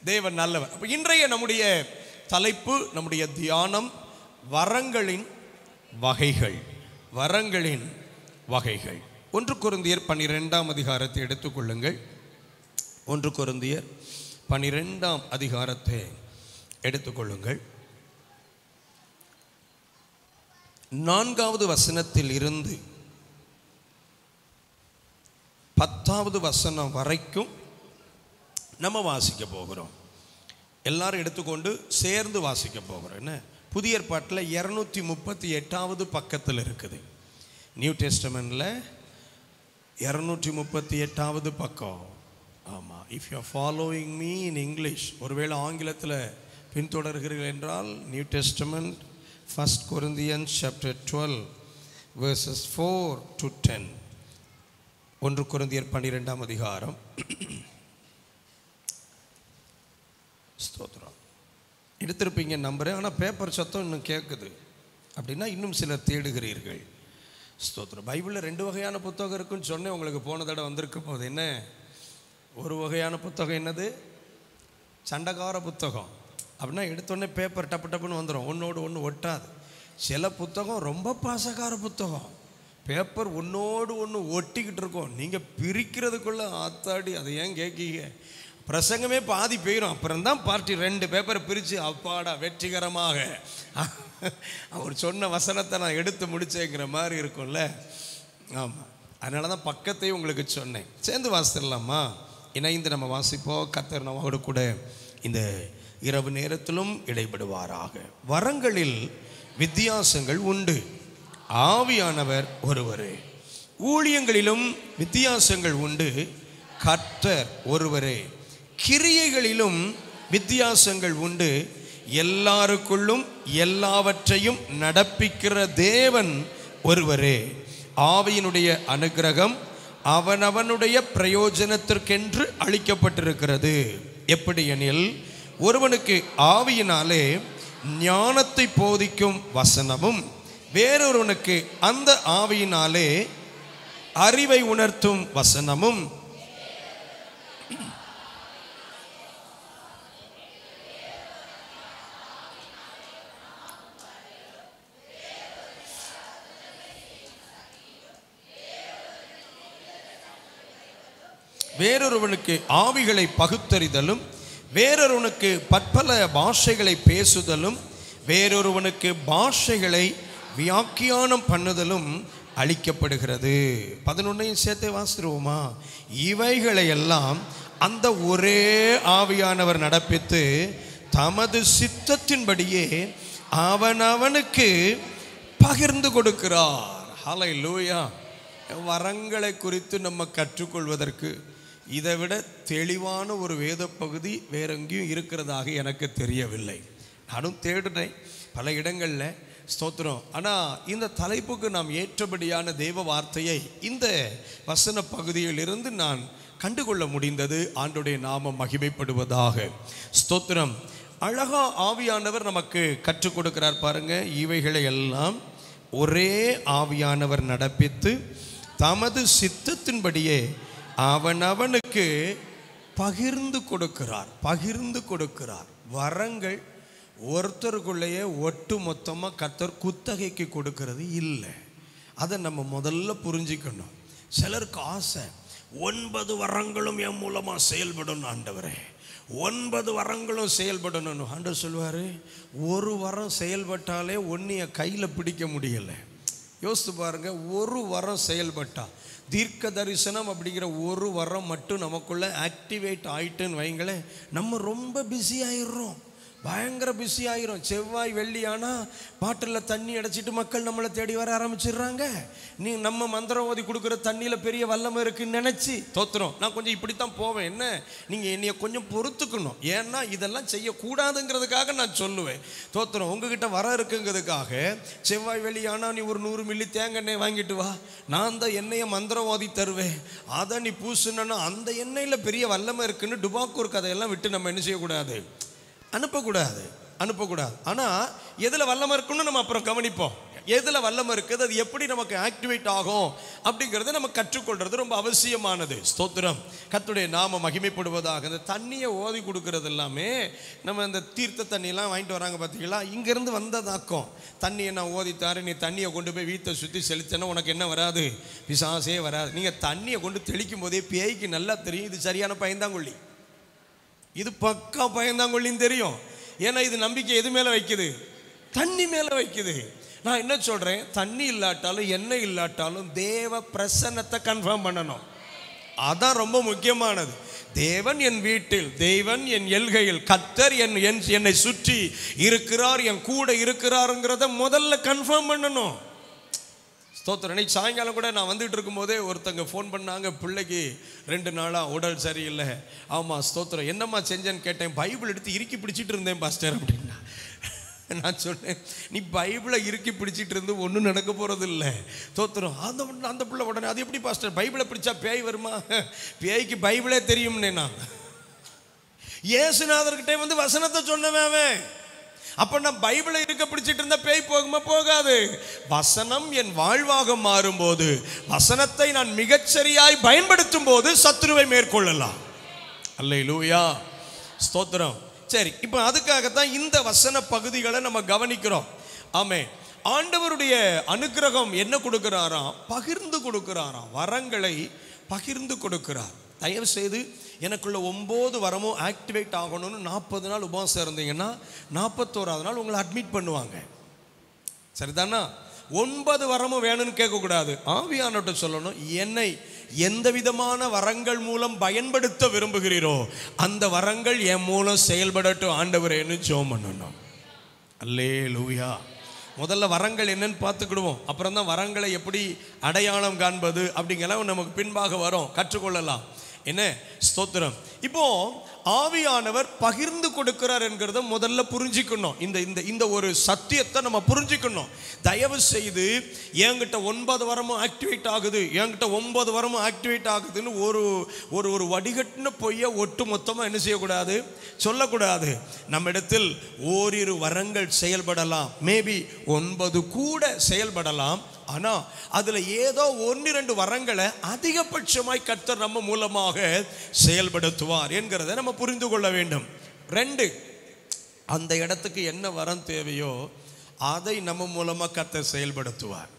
தேவன் நல்லவர். அப்போ இன்றைய நம்முடைய தலைப்பு, நம்முடைய தியானம் வரங்களின் வகைகள். வரங்களின் வகைகள். 1 கொரிந்தியர் 12ஆம் அதிகாரத்தை எடுத்துக்கொள்ளுங்கள். 1 கொரிந்தியர் 12ஆம் அதிகாரத்தை எடுத்துக்கொள்ளுங்கள். 4வது வசனத்தில் இருந்து 10வது வசனம் வரைக்கும் நம்ம வாசிக்க போகிறோம். எல்லாரும் எடுத்துக்கொண்டு சேர்ந்து வாசிக்க போகிறோம். என்ன, புதிய ஏற்பாட்டில் 238வது பக்கத்தில் இருக்குது. நியூ டெஸ்டமெண்ட்ல 238வது பக்கம். ஆமாம், if you are following me in English, ஒருவேளை ஆங்கிலத்தில் பின்தொடர்கிறீர்கள் என்றால் new testament 1 Corinthians chapter 12 verses 4 to 10. 1 கொரிந்தியர் 12ஆம் அதிகாரம். ஸ்தோத்திரம். எடுத்திருப்பீங்க நம்புறேன். ஆனால் பேப்பர் சத்தம் இன்னும் கேட்குது. அப்படின்னா இன்னும் சிலர் தேடுகிறீர்கள். ஸ்தோத்திரம். பைபிளில் 2 வகையான புத்தகம் இருக்குன்னு சொன்னேன் உங்களுக்கு போன தடவை வந்திருக்கும் போது. என்ன, ஒரு வகையான புத்தகம் என்னது, சண்டைக்கார புத்தகம். அப்படின்னா எடுத்தோடனே பேப்பர் டப்பு டப்புன்னு வந்துடும், ஒன்றோடு ஒன்று ஒட்டாது. சில புத்தகம் ரொம்ப பாசக்கார புத்தகம், பேப்பர் ஒன்றோடு ஒன்று ஒட்டிக்கிட்டு இருக்கும். நீங்கள் பிரிக்கிறதுக்குள்ளே ஆத்தாடி அதை ஏன் கேட்கீங்க, பிரசங்கமே பாதி போயிடும். அப்புறம்தான் பார்ட்டி 2 பேப்பரை பிரித்து அப்பாடா வெற்றிகரமாக அவர் சொன்ன வசனத்தை நான் எடுத்து முடிச்சேங்கிற மாதிரி இருக்கும்ல. ஆமாம், அதனால தான் பக்கத்தையும் உங்களுக்கு சொன்னேன். சேர்ந்து வாசிடலாமா? இணைந்து நம்ம வாசிப்போம். கர்த்தர் நம்மோடு கூட இந்த இரவு நேரத்திலும் இடைபடுவாராக. வரங்களில் வித்தியாசங்கள் உண்டு, ஆவியானவர் ஒருவரே. ஊழியங்களிலும் வித்தியாசங்கள் உண்டு, கர்த்தர் ஒருவரே. கிரியைகளிலும் வித்தியாசங்கள் உண்டு, எல்லாருக்குள்ளும் எல்லாவற்றையும் நடப்பிக்கிற தேவன் ஒருவரே. ஆவியினுடைய அனுக்கிரகம் அவனவனுடைய பிரயோஜனத்திற்கென்று அளிக்கப்பட்டிருக்கிறது. எப்படி எனில், ஒருவனுக்கு ஆவியினாலே ஞானத்தை போதிக்கும் வசனமும், வேறொருவனுக்கு அந்த ஆவியினாலே அறிவை உணர்த்தும் வசனமும், வேறொருவனுக்கு ஆவிகளை பகுத்தறிதலும், வேறொருவனுக்கு பற்பல பாஷைகளை பேசுதலும், வேறொருவனுக்கு பாஷைகளை வியாக்கியானம் பண்ணுதலும் அளிக்கப்படுகிறது. 11ஐயும் சேர்த்து வாசிடுவோமா? இவைகளையெல்லாம் அந்த ஒரே ஆவியானவர் நடப்பித்து தமது சித்தத்தின்படியே அவனவனுக்கு பகிர்ந்து கொடுக்கிறார். ஹல்லேலூயா. வரங்களை குறித்து நம்ம கற்றுக்கொள்வதற்கு இதை விட தெளிவான ஒரு வேத பகுதி வேற எங்கேயும் இருக்கிறதாக எனக்கு தெரியவில்லை. நானும் தேடினேன் பல இடங்களில். ஸ்தோத்திரம். ஆனால் இந்த தலைப்புக்கு நாம் ஏற்றபடியான தேவ வார்த்தையை இந்த வசன பகுதியிலிருந்து நான் கண்டுகொள்ள முடிந்தது. ஆண்டவருடைய நாமம் மகிமைப்படுவதாக. ஸ்தோத்திரம். அழகா ஆவியானவர் நமக்கு கற்றுக் கொடுக்கிறார் பாருங்க. இவைகளை எல்லாம் ஒரே ஆவியானவர் நடப்பித்து தமது சித்தத்தின்படியே அவனவனுக்கு பகிர்ந்து கொடுக்கிறார். பகிர்ந்து கொடுக்கிறார். வரங்கள் ஒருத்தருக்குள்ளேயே ஒட்டு மொத்தமாக கர்த்தர் குத்தகைக்கு கொடுக்கிறது இல்லை. அதை நம்ம முதல்ல புரிஞ்சிக்கணும். சிலருக்கு ஆசை, 9 வரங்களும் என் மூலமாக செயல்படணும் ஆண்டவரே, 9 வரங்களும் செயல்படணும். ஆண்டவர் சொல்வார், ஒரு வரம் செயல்பட்டாலே ஒன்றைய கையில் பிடிக்க முடியலை. யோசித்து பாருங்க, ஒரு வரம் செயல்பட்டா, தீர்க்க தரிசனம் அப்படிங்கிற ஒரு வரம் மட்டும் நமக்குள்ள ஆக்டிவேட் ஆயிட்டுன்னு வைங்களேன், நம்ம ரொம்ப பிஸி ஆயிடுறோம், பயங்கர பிஸி ஆயிரும். செவ்வாய் வெள்ளி ஆனால் பாட்டில் தண்ணி அடைச்சிட்டு மக்கள் நம்மளை தேடி வர ஆரம்பிச்சிடுறாங்க. நீ நம்ம மந்திரம் ஓதி கொடுக்குற தண்ணியில் பெரிய வல்லமை இருக்குன்னு நினச்சி தோத்துறோம். நான் கொஞ்சம் இப்படித்தான் போவேன். என்ன, நீங்கள் என்னைய கொஞ்சம் பொறுத்துக்கணும். ஏன்னா இதெல்லாம் செய்யக்கூடாதுங்கிறதுக்காக நான் சொல்லுவேன். தோத்துறோம். உங்ககிட்ட வர இருக்குங்கிறதுக்காக செவ்வாய் வெள்ளி ஆனால் நீ ஒரு 100 மில்லி தேங்காய் எண்ணெய் வாங்கிட்டு வா, நான் அந்த எண்ணெயை மந்திரம் ஓதி தருவேன், அதை நீ பூசுனா அந்த எண்ணெயில் பெரிய வல்லமை இருக்குன்னு டுபாக்கூர் கதையெல்லாம் விட்டு நம்ம என்ன செய்யக்கூடாது, அனுப்பக்கூடாது. ஆனால் எதில் வல்லமை இருக்குன்னு நம்ம அப்புறம் கவனிப்போம். எதில் வல்லமை இருக்குது, அது எப்படி நமக்கு ஆக்டிவேட் ஆகும் அப்படிங்கிறத நம்ம கற்றுக்கொள்றது ரொம்ப அவசியமானது. ஸ்தோத்திரம், கர்த்தருடைய நாம மகிமைப்படுவதாக. இந்த தண்ணியை ஓதி கொடுக்கறது எல்லாமே நம்ம இந்த தீர்த்த தண்ணியெல்லாம் வாங்கிட்டு வராங்க பார்த்தீங்களா, இங்கேருந்து வந்ததாக்கும். தண்ணியை நான் ஓதித்தாரு, நீ தண்ணியை கொண்டு போய் வீட்டை சுற்றி செலுத்தினா உனக்கு என்ன வராது, பிசாசே வராது. நீங்கள் தண்ணியை கொண்டு தெளிக்கும் போதே பேய்க்கு நல்லா தெரியும் இது சரியான பயந்தாங்கொள்ளி, இது பக்கா பயந்தாங்கொள்ளின்னு தெரியும். ஏன்னா இது நம்பிக்கை எது மேலே வைக்குது, தண்ணி மேலே வைக்குது. நான் என்ன சொல்கிறேன், தண்ணி இல்லாட்டாலும் எண்ணெய் இல்லாட்டாலும் தேவ பிரசன்னத்தை கன்ஃபார்ம் பண்ணணும். அதான் ரொம்ப முக்கியமானது. தேவன் என் வீட்டில், தேவன் என் எல்கையில், கர்த்தர் என்னை சுற்றி இருக்கிறார், என் கூட இருக்கிறாருங்கிறத முதல்ல கன்ஃபார்ம் பண்ணணும். ஸ்தோத்திரம். இன்னைக்கு சாயங்காலம் கூட நான் வந்துட்டு இருக்கும்போதே ஒருத்தங்க ஃபோன் பண்ணாங்க, பிள்ளைக்கு 2 நாளாக உடல் சரியில்லை. ஆமாம் ஸ்தோத்திரம், என்னம்மா செஞ்சேன்னு கேட்டேன். பைபிள் எடுத்து இறுக்கி பிடிச்சிட்டு இருந்தேன் பாஸ்டர் அப்படின்னா. நான் சொன்னேன், நீ பைபிளை இறுக்கி பிடிச்சிட்டு இருந்து ஒன்றும் நடக்க போகிறது இல்லை. ஸ்தோத்திரம். அந்த பிள்ளை உடனே, அது எப்படி பாஸ்டர் பைபிளை பிடிச்சா பேய் வருமா, பேய்க்கு பைபிளே தெரியும்னே. நான் இயேசுநாதர்கிட்ட வந்து வசனத்தை சொன்னவன். அப்ப நான் பைபிளை இருக்க பிடிச்சிட்டு இருந்த பேய் போகுமா, போகாது. வசனம் என் வாழ்வாக மாறும்போது, வசனத்தை நான் மிகச்சரியாய் பயன்படுத்தும் போது சத்துருவை மேற்கொள்ளலாம். அல்லேலூயா, ஸ்தோத்திரம். சரி, இப்போ அதுக்காகத்தான் இந்த வசன பகுதிகளை நம்ம கவனிக்கிறோம். ஆமென். ஆண்டவருடைய அனுக்கிரகம் என்ன கொடுக்கிறாராம், பகிர்ந்து கொடுக்கிறாராம். வரங்களை பகிர்ந்து கொடுக்கிறார். தயவு செய்து எனக்குள்ள 9 வரமும் ஆக்டிவேட் ஆகணும்னு 40 நாள் உபவாசம் இருந்தீங்கன்னா 41ஆவது நாள் உங்களை அட்மிட் பண்ணுவாங்க. சரிதானா? 9 வரமும் வேணும்னு கேட்கக்கூடாது. ஆவியானவர்கிட்ட சொல்லணும், என்னை எந்த விதமான வரங்கள் மூலம் பயன்படுத்த விரும்புகிறீரோ அந்த வரங்கள் என் மூலம் செயல்படட்டும் ஆண்டவரேன்னு ஜெபம் பண்ணணும். அல்லேலூயா. முதல்ல வரங்கள் என்னன்னு பார்த்துக்கிடுவோம். அப்புறம் தான் வரங்களை எப்படி அடையாளம் காண்பது அப்படிங்கலாம் நமக்கு பின்பாக வரும், கற்றுக்கொள்ளலாம். என்ன ஸ்தோத்திரம். இப்போ ஆவியானவர் பகிர்ந்து கொடுக்கிறார் என்கிறத முதல்ல புரிஞ்சுக்கணும். இந்த ஒரு சத்தியத்தை நம்ம புரிஞ்சுக்கணும். தயவு செய்து என்கிட்ட 9 வரமும் ஆக்டிவேட் ஆகுது, என்கிட்ட 9 வரமும் ஆக்டிவேட் ஆகுதுன்னு ஒரு வடிகட்டின பொய்யை ஒட்டு மொத்தமாக என்ன செய்யக்கூடாது, சொல்லக்கூடாது. நம்ம இடத்தில் ஓரிரு வரங்கள் செயல்படலாம், மேபி 9 கூட செயல்படலாம். ஆனால் அதில் ஏதோ 1-2 வரங்களை அதிகபட்சமாய் கர்த்தர் நம்ம மூலமாக செயல்படுத்துவார் என்கிறத நம்ம புரிந்து கொள்ள வேண்டும். 2, அந்த இடத்துக்கு என்ன வரம் தேவையோ அதை நம்ம மூலமாக கர்த்தர் செயல்படுத்துவார்.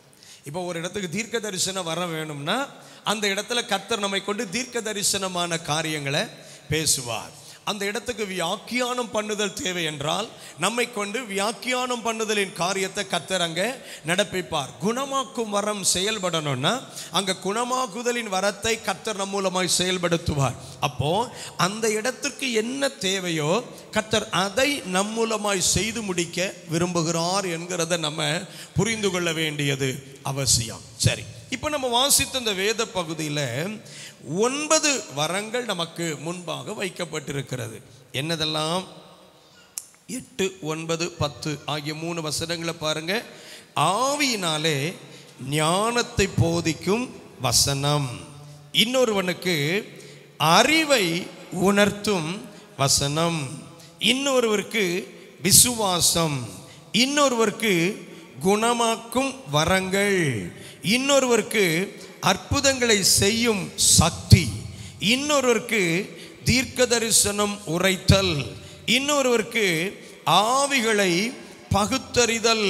இப்போ ஒரு இடத்துக்கு தீர்க்க தரிசன வரம் வேணும்னா அந்த இடத்துல கர்த்தர் நம்மை கொண்டு தீர்க்க தரிசனமான காரியங்களை பேசுவார். அந்த இடத்துக்கு வியாக்கியானம் பண்ணுதல் தேவை என்றால் நம்மை கொண்டு வியாக்கியானம் பண்ணுதலின் காரியத்தை கர்த்தர் அங்கே நடப்பிப்பார். குணமாக்கும் வரம் செயல்படணும்னா அங்கே குணமாக்குதலின் வரத்தை கர்த்தர் நம் மூலமாய் செயல்படுத்துவார். அப்போ அந்த இடத்துக்கு என்ன தேவையோ கர்த்தர் அதை நம் மூலமாய் செய்து முடிக்க விரும்புகிறார் என்கிறத நம்ம புரிந்து கொள்ள வேண்டியது அவசியம். சரி, இப்போ நம்ம வாசித்த இந்த வேத பகுதியில் 9 வரங்கள் நமக்கு முன்பாக வைக்கப்பட்டிருக்கிறது. என்னதெல்லாம்? 8, 9, 10 ஆகிய 3 வசனங்களை பாருங்க. ஆவியினாலே ஞானத்தை போதிக்கும் வசனம், இன்னொருவனுக்கு அறிவை உணர்த்தும் வசனம், இன்னொருவருக்கு விசுவாசம், இன்னொருவருக்கு குணமாக்கும் வரங்கள், இன்னொருவருக்கு அற்புதங்களை செய்யும் சக்தி, இன்னொருவருக்கு தீர்க்க தரிசனம் உரைத்தல், இன்னொருவருக்கு ஆவிகளை பகுத்தறிதல்,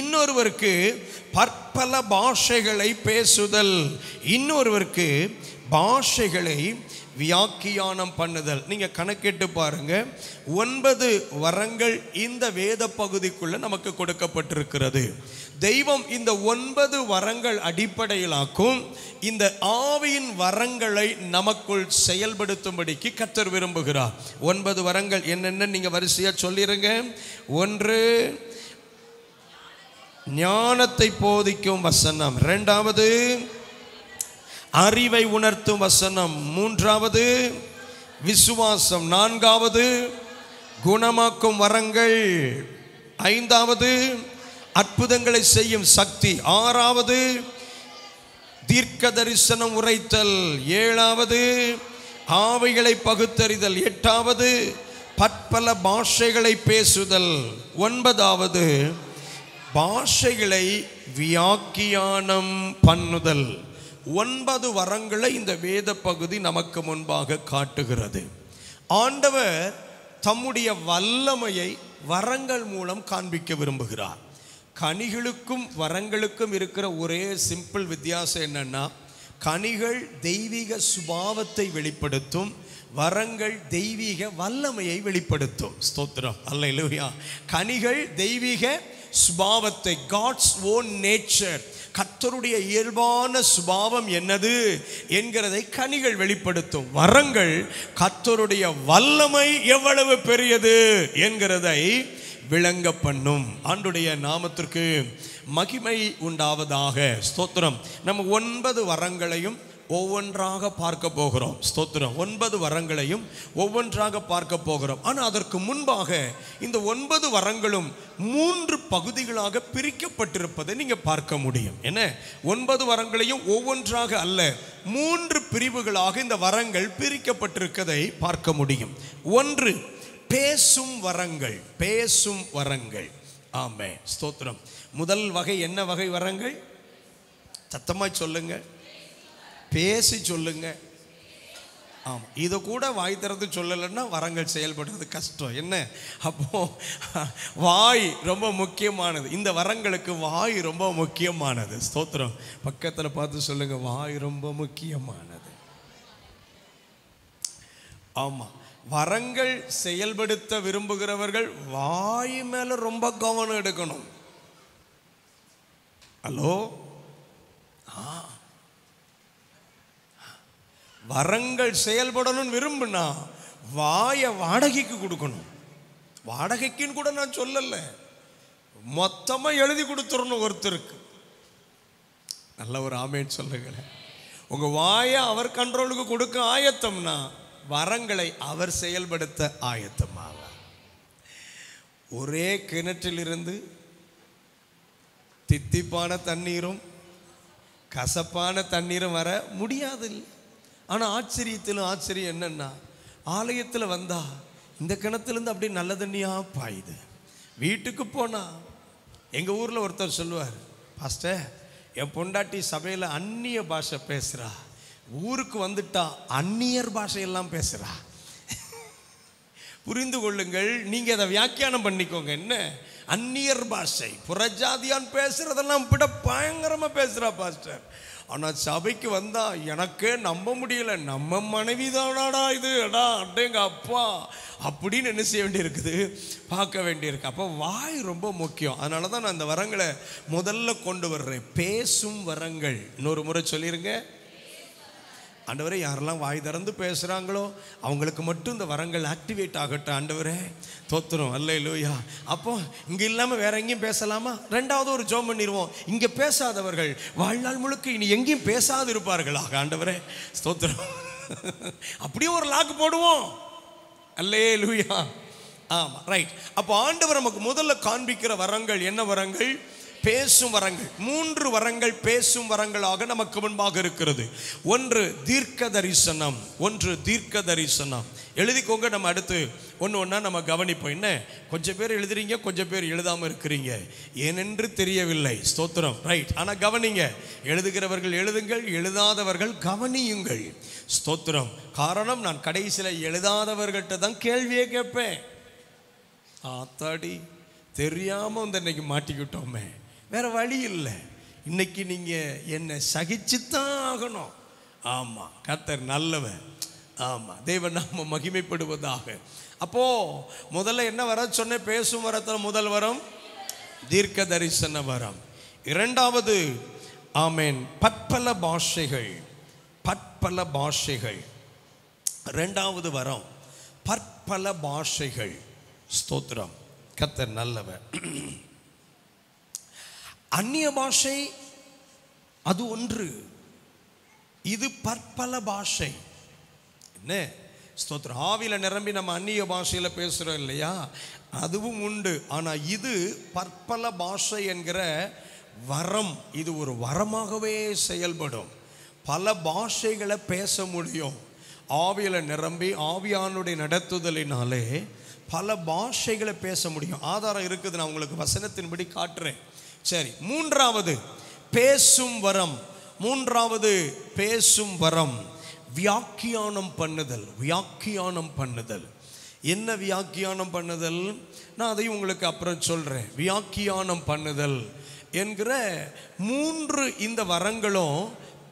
இன்னொருவருக்கு பற்பல பாஷைகளை பேசுதல், இன்னொருவருக்கு பாஷைகளை வியாக்கியானம் பண்ணுதல். நீங்க கணக்கிட்டு பாருங்க, 9 வரங்கள் இந்த வேத பகுதிக்குள்ள நமக்கு கொடுக்கப்பட்டிருக்கிறது. தெய்வம் இந்த 9 வரங்கள் அடிப்படையிலாக்கும் இந்த ஆவியின் வரங்களை நமக்குள் செயல்படுத்தும்படிக்கு கர்த்தர் விரும்புகிறார். 9 வரங்கள் என்னென்ன நீங்க வரிசையா சொல்லிருங்க. 1, ஞானத்தை போதிக்கும் வசனம். 2வது, அறிவை உணர்த்தும் வசனம். 3வது, விசுவாசம். 4வது, குணமாக்கும் வரங்கள். 5வது, அற்புதங்களை செய்யும் சக்தி. 6வது, தீர்க்க தரிசனம் உரைத்தல். 7வது, ஆவிகளை பகுத்தறிதல். 8வது, பற்பல பாஷைகளை பேசுதல். 9வது, பாஷைகளை வியாக்கியானம் பண்ணுதல். 9 வரங்களை இந்த வேத பகுதி நமக்கு முன்பாக காட்டுகிறது. ஆண்டவர் தம்முடைய வல்லமையை வரங்கள் மூலம் காண்பிக்க விரும்புகிறார். கனிகளுக்கும் வரங்களுக்கும் இருக்கிற ஒரே சிம்பிள் வித்தியாசம் என்னன்னா, கனிகள் தெய்வீக சுபாவத்தை வெளிப்படுத்தும், வரங்கள் தெய்வீக வல்லமையை வெளிப்படுத்தும். ஸ்தோத்திரம், அல்லேலூயா. கனிகள் தெய்வீக சுபாவத்தை, காட்ஸ் ஓன் நேச்சர், கர்த்தருடைய இயல்பான சுபாவம் என்னது என்கிறதை கனிகள் வெளிப்படுத்தும். வரங்கள் கர்த்தருடைய வல்லமை எவ்வளவு பெரியது என்கிறதை விளங்க பண்ணும். ஆண்டுடைய நாமத்திற்கு மகிமை உண்டாவதாக. ஸ்தோத்திரம். நம்ம 9 வரங்களையும் ஒவ்வொன்றாக பார்க்க போகிறோம். ஸ்தோத்திரம். 9 வரங்களையும் ஒவ்வொன்றாக பார்க்க போகிறோம். ஆனால் அதற்கு முன்பாக இந்த 9 வரங்களும் 3 பகுதிகளாக பிரிக்கப்பட்டிருப்பதை நீங்க பார்க்க முடியும். என்ன, 9 வரங்களையும் ஒவ்வொன்றாக அல்ல, 3 பிரிவுகளாக இந்த வரங்கள் பிரிக்கப்பட்டிருக்கதை பார்க்க முடியும். 1, பேசும் வரங்கள். பேசும் வரங்கள். ஆமென், ஸ்தோத்திரம். முதல் வகை என்ன வகை வரங்கள்? சத்தமா சொல்லுங்க, பேசி சொல்லுங்க. ஆமாம், இதை கூட வாய் திறந்து சொல்லலைன்னா வரங்கள் செயல்படுறது கஷ்டம். என்ன, அப்போ வாய் ரொம்ப முக்கியமானது. இந்த வரங்களுக்கு வாய் ரொம்ப முக்கியமானது. ஸ்தோத்திரம். பக்கத்தில் பார்த்து சொல்லுங்க, வாய் ரொம்ப முக்கியமானது. ஆமாம், வரங்கள் செயல்படுத்த விரும்புகிறவர்கள் வாய் மேல ரொம்ப கவனம் எடுக்கணும். ஹலோ, வரங்கள் செயல்படணும் விரும்புனா வாயை வாடகைக்கு கொடுக்கணும். வாடகைக்குன்னு கூட நான் சொல்லல, மொத்தமா எழுதி கொடுத்துடணும் ஒருத்தருக்கு. நல்ல ஒரு ஆமேன்னு சொல்லுங்களேன். உங்க வாயை அவர் கண்ட்ரோலுக்கு கொடுக்க ஆயத்தம்னா வரங்களை அவர் செயல்படுத்த ஆயத்தமாக. ஒரே கிணற்றிலிருந்து தித்திப்பான தண்ணீரும் கசப்பான தண்ணீரும் வர முடியாது. ஆனால் ஆச்சரியத்திலும் ஆச்சரியம் என்னன்னா, ஆலயத்தில் வந்தா இந்த கிணத்துலேருந்து அப்படி நல்ல தண்ணியாக பாயுது. வீட்டுக்கு போனால் எங்கள் ஊரில் ஒருத்தர் சொல்லுவார், பாஸ்டர் என் பொண்டாட்டி சபையில் அந்நிய பாஷை பேசுகிறா, ஊருக்கு வந்துட்டா அந்நியர் பாஷையெல்லாம் பேசுகிறா. புரிந்து கொள்ளுங்கள், நீங்கள் அதை வியாக்கியானம் பண்ணிக்கோங்க. என்ன, அந்நியர் பாஷை, புறஜாதியான் பேசுறதெல்லாம் விட பயங்கரமாக பேசுகிறா பாஸ்டர். ஆனால் சபைக்கு வந்தா எனக்கே நம்ப முடியல, நம்ம மனைவி தானாடா இது, அடா அடேங்க அப்பா அப்படின்னு என்ன செய்ய வேண்டியிருக்குது, பார்க்க வேண்டியிருக்கு. அப்போ வாய் ரொம்ப முக்கியம். அதனால தான் நான் இந்த வரங்களை முதல்ல கொண்டு வர்றேன். பேசும் வரங்கள். இன்னொரு முறை சொல்லிருங்க. ஆண்டவரே, யாரெல்லாம் வாய் திறந்து பேசுகிறாங்களோ அவங்களுக்கு மட்டும் இந்த வரங்கள் ஆக்டிவேட் ஆகட்டும். ஆண்டவரே தோத்துரும், அல்லேலூயா. அப்போ இங்கே இல்லாமல் வேற எங்கேயும் பேசலாமா? ரெண்டாவது ஒரு ஜெபம் பண்ணிடுவோம். இங்கே பேசாதவர்கள் வாழ்நாள் முழுக்க இனி எங்கேயும் பேசாது இருப்பார்களாக. ஆண்டவரே ஸ்தோத்திரம். அப்படியே ஒரு லாக்கு போடுவோம். அல்லேலூயா. ஆமாம், ரைட். அப்போ ஆண்டவர் நமக்கு முதல்ல காண்பிக்கிற வரங்கள் என்ன வரங்கள்? பேசும் வரங்கள். 3 வரங்கள் பேசும் வரங்களாக நமக்கு முன்பாக இருக்கிறது. ஒன்று தீர்க்க தரிசனம். ஒன்று தீர்க்க தரிசனம். எழுதிக்கோங்க. நம்ம அடுத்து ஒன்று ஒன்றா நம்ம கவனிப்போம். என்ன, கொஞ்சம் பேர் எழுதுறீங்க, கொஞ்சம் பேர் எழுதாமல் இருக்கிறீங்க, ஏனென்று தெரியவில்லை. ஸ்தோத்திரம், ரைட். ஆனால் கவனிங்க. எழுதுகிறவர்கள் எழுதுங்கள், எழுதாதவர்கள் கவனியுங்கள். ஸ்தோத்திரம். காரணம், நான் கடைசியில் எழுதாதவர்கள்ட்ட தான் கேள்வியே கேட்பேன். ஆத்தாடி, தெரியாமல் வந்து இன்னைக்கு மாட்டிக்கிட்டோமே, வேற வழி இல்லை. இன்னைக்கு நீங்கள் என்னை சகிச்சுத்தான் ஆகணும். ஆமாம், கர்த்தர் நல்லவன். ஆமாம், தேவன் நாம மகிமைப்படுவதாக. அப்போ முதல்ல என்ன வர சொன்ன? பேசும் வரத்தில் முதல் வரம் தீர்க்க தரிசன வரம். இரண்டாவது ஆமேன் பற்பல பாஷைகள். பற்பல பாஷைகள் இரண்டாவது வரம், பற்பல பாஷைகள். ஸ்தோத்திரம், கர்த்தர் நல்லவன். அந்நிய பாஷை அது ஒன்று, இது பற்பல பாஷை. என்ன, ஸ்தோத்திரம். ஆவியில் நிரம்பி நம்ம அந்நிய பாஷையில் பேசுகிறோம் இல்லையா, அதுவும் உண்டு. ஆனால் இது பற்பல பாஷை என்கிற வரம், இது ஒரு வரமாகவே செயல்படும். பல பாஷைகளை பேச முடியும். ஆவியில் நிரம்பி ஆவியானுடைய நடத்துதலினாலே பல பாஷைகளை பேச முடியும். ஆதாரம் இருக்குது, நான் உங்களுக்கு வசனத்தின்படி காட்டுறேன். சரி, மூன்றாவது பேசும் வரம். மூன்றாவது பேசும் வரம் வியாக்கியானம் பண்ணுதல். வியாக்கியானம் பண்ணுதல். என்ன வியாக்கியானம் பண்ணுதல்? நான் அதையும் உங்களுக்கு அப்புறம் சொல்றேன். வியாக்கியானம் பண்ணுதல் என்கிற மூன்று இந்த வரங்களும்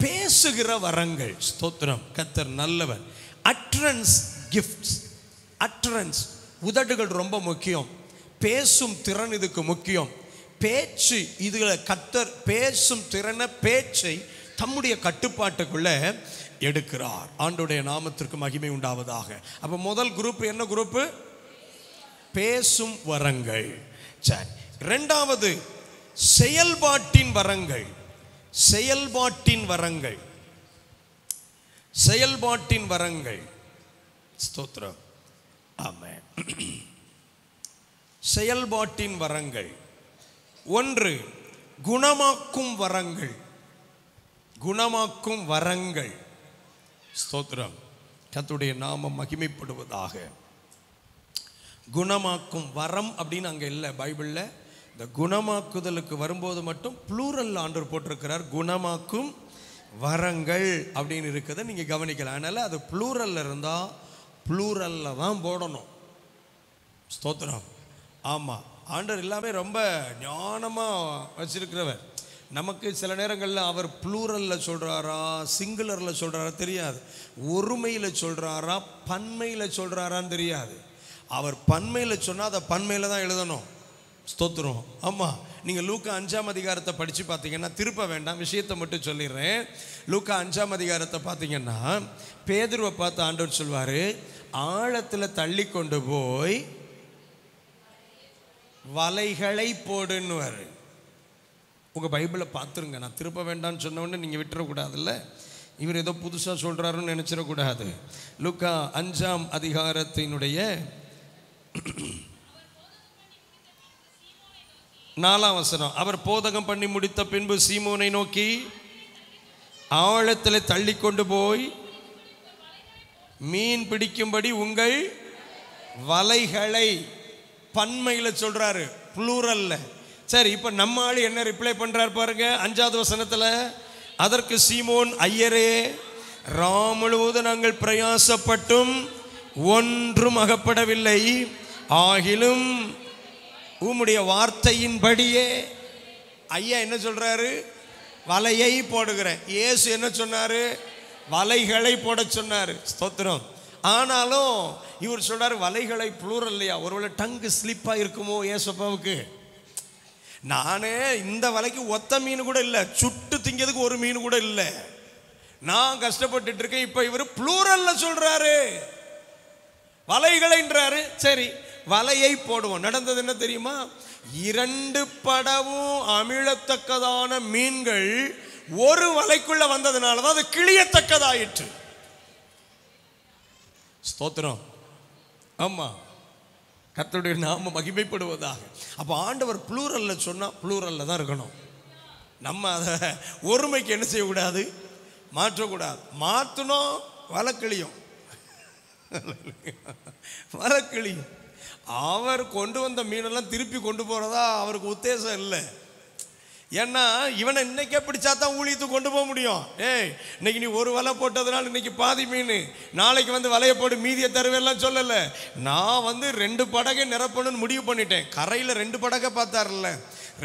பேசுகிற வரங்கள். ஸ்தோத்திரம், கர்த்தர் நல்லவர். அட்ரன்ஸ் கிஃப்ட்ஸ். அட்ரன்ஸ், உதடுகள் ரொம்ப முக்கியம். பேசும் திறன் இதுக்கு முக்கியம். பேச்சு, இதுகளை கர்த்தர் பேசும் திறனை, பேச்சை தம்முடைய கட்டுப்பாட்டுக்குள்ள எடுக்கிறார். ஆண்டவருடைய நாமத்திற்கு மகிமை உண்டாவதாக. அப்ப முதல் குரூப் என்ன குரூப்? பேசும் வரங்கள். சரி, இரண்டாவது செயல்பாட்டின் வரங்கள். செயல்பாட்டின் வரங்கள். செயல்பாட்டின் வரங்கள். ஸ்தோத்திரம், ஆமென். செயல்பாட்டின் வரங்கள். ஒன்று குணமாக்கும் வரங்கள். குணமாக்கும் வரங்கள். ஸ்தோத்திரம், கர்த்தருடைய நாமம் மகிமைப்படுவதாக. குணமாக்கும் வரம் அப்படின்னு அங்கே இல்லை பைபிளில். இந்த குணமாக்குதலுக்கு வரும்போது மட்டும் ப்ளூரல் ஆண்டவர் போட்டிருக்கிறார். குணமாக்கும் வரங்கள் அப்படின்னு இருக்கிறத நீங்கள் கவனிக்கலாம். அதனால் அது ப்ளூரலில் இருந்தால் ப்ளூரலில் தான் போடணும். ஸ்தோத்திரம், ஆமாம். ஆண்டவர் எல்லாமே ரொம்ப ஞானமாக வச்சிருக்கிறவர். நமக்கு சில நேரங்களில் அவர் ப்ளூரலில் சொல்கிறாரா சிங்குலரில் சொல்கிறாரா தெரியாது. ஒருமையில் சொல்கிறாரா பன்மையில் சொல்கிறாரான்னு தெரியாது. அவர் பன்மையில் சொன்னால் அதை பன்மையில் தான் எழுதணும். ஸ்தோத்திரம், ஆமாம். நீங்கள் லூக்கா 5ஆம் அதிகாரத்தை படித்து பார்த்தீங்கன்னா, திருப்ப வேண்டாம், விஷயத்தை மட்டும் சொல்லிடுறேன். லூக்கா 5ஆம் அதிகாரத்தை பார்த்தீங்கன்னா பேதுருவை பார்த்து ஆண்டவர் சொல்வார், ஆழத்தில் தள்ளி கொண்டு போய் வலைகளை போடுன்னுவார். உங்கள் பைபிளை பார்த்துருங்க. நான் திருப்ப வேண்டான்னு சொன்னோன்னு நீங்கள் விட்டுறக்கூடாதுல்ல. இவர் ஏதோ புதுசாக சொல்கிறாருன்னு நினச்சிடக்கூடாது. லூக்கா 5ஆம் அதிகாரத்தினுடைய 4ஆம் வசனம். அவர் போதகம் பண்ணி முடித்த பின்பு சீமோனை நோக்கி, ஆழத்தில் தள்ளி கொண்டு போய் மீன் பிடிக்கும்படி உங்கள் வலைகளை, பன்மையில் சொல்றாரு, ப்ளூரல்ல. சரி, இப்போ நம்ம ஆளு என்ன ரிப்ளை பண்றார் பாருங்க 5வது வசனத்தில். அதற்கு சீமோன், ஐயரே, ராம் முழுவதும் நாங்கள் பிரயாசப்பட்டும் ஒன்றும் அகப்படவில்லை, ஆகிலும் உம்முடைய வார்த்தையின்படியே. ஐயா என்ன சொல்றாரு? வலையை போடுகிறேன். இயேசு என்ன சொன்னாரு? வலைகளை போட சொன்னாரு. ஸ்தோத்திரம். ஆனாலும் இவர் சொல்றாரு வலைகளை ப்ளூரல் இல்லையா? ஒருவேளை டங்கு ஸ்லிப்பா இருக்குமோ ஏசப்பாவுக்கு? நானே இந்த வலைக்கு ஒத்த மீன் கூட இல்லை, சுட்டு திங்கிறதுக்கு ஒரு மீன் கூட இல்லை, நான் கஷ்டப்பட்டு இருக்கேன். இப்ப இவர் ப்ளூரல்ல சொல்றாரு, வலைகளைன்றாரு. சரி, வலையை போடுவோம். நடந்தது என்ன தெரியுமா? 2 படவும் அமிழத்தக்கதான மீன்கள் ஒரு வலைக்குள்ள வந்ததுனால தான் அது கிளியத்தக்கதாயிற்று. ஸ்தோத்திரம், ஆமா. கர்த்தருடைய நாமம் மகிமைப்படுவதாக. அப்ப ஆண்டவர் ப்ளூரல்ல சொன்னா ப்ளூரல்ல தான் இருக்கணும். நம்ம அதை ஒருமைக்கு என்ன செய்யக்கூடாது? மாற்றக்கூடாது. மாற்றணும் வழக்கிளியும் வழக்கிளியும். அவர் கொண்டு வந்த மீனெல்லாம் திருப்பி கொண்டு போறதா அவருக்கு உத்தேசம் இல்லை. ஏன்னா இவனை இன்னைக்கே பிடிச்சா தான் ஊழியத்துக்கு கொண்டு போக முடியும். இன்னைக்கு நீ ஒரு வலை போட்டதுனால இன்னைக்கு பாதி மீன், நாளைக்கு வந்து வலையை போட்டு மீதியை தருவேலாம் சொல்லலை. நான் வந்து 2 படகை நிரப்பணும்னு முடிவு பண்ணிட்டேன். கரையில் 2 படகை பார்த்தாருல்ல,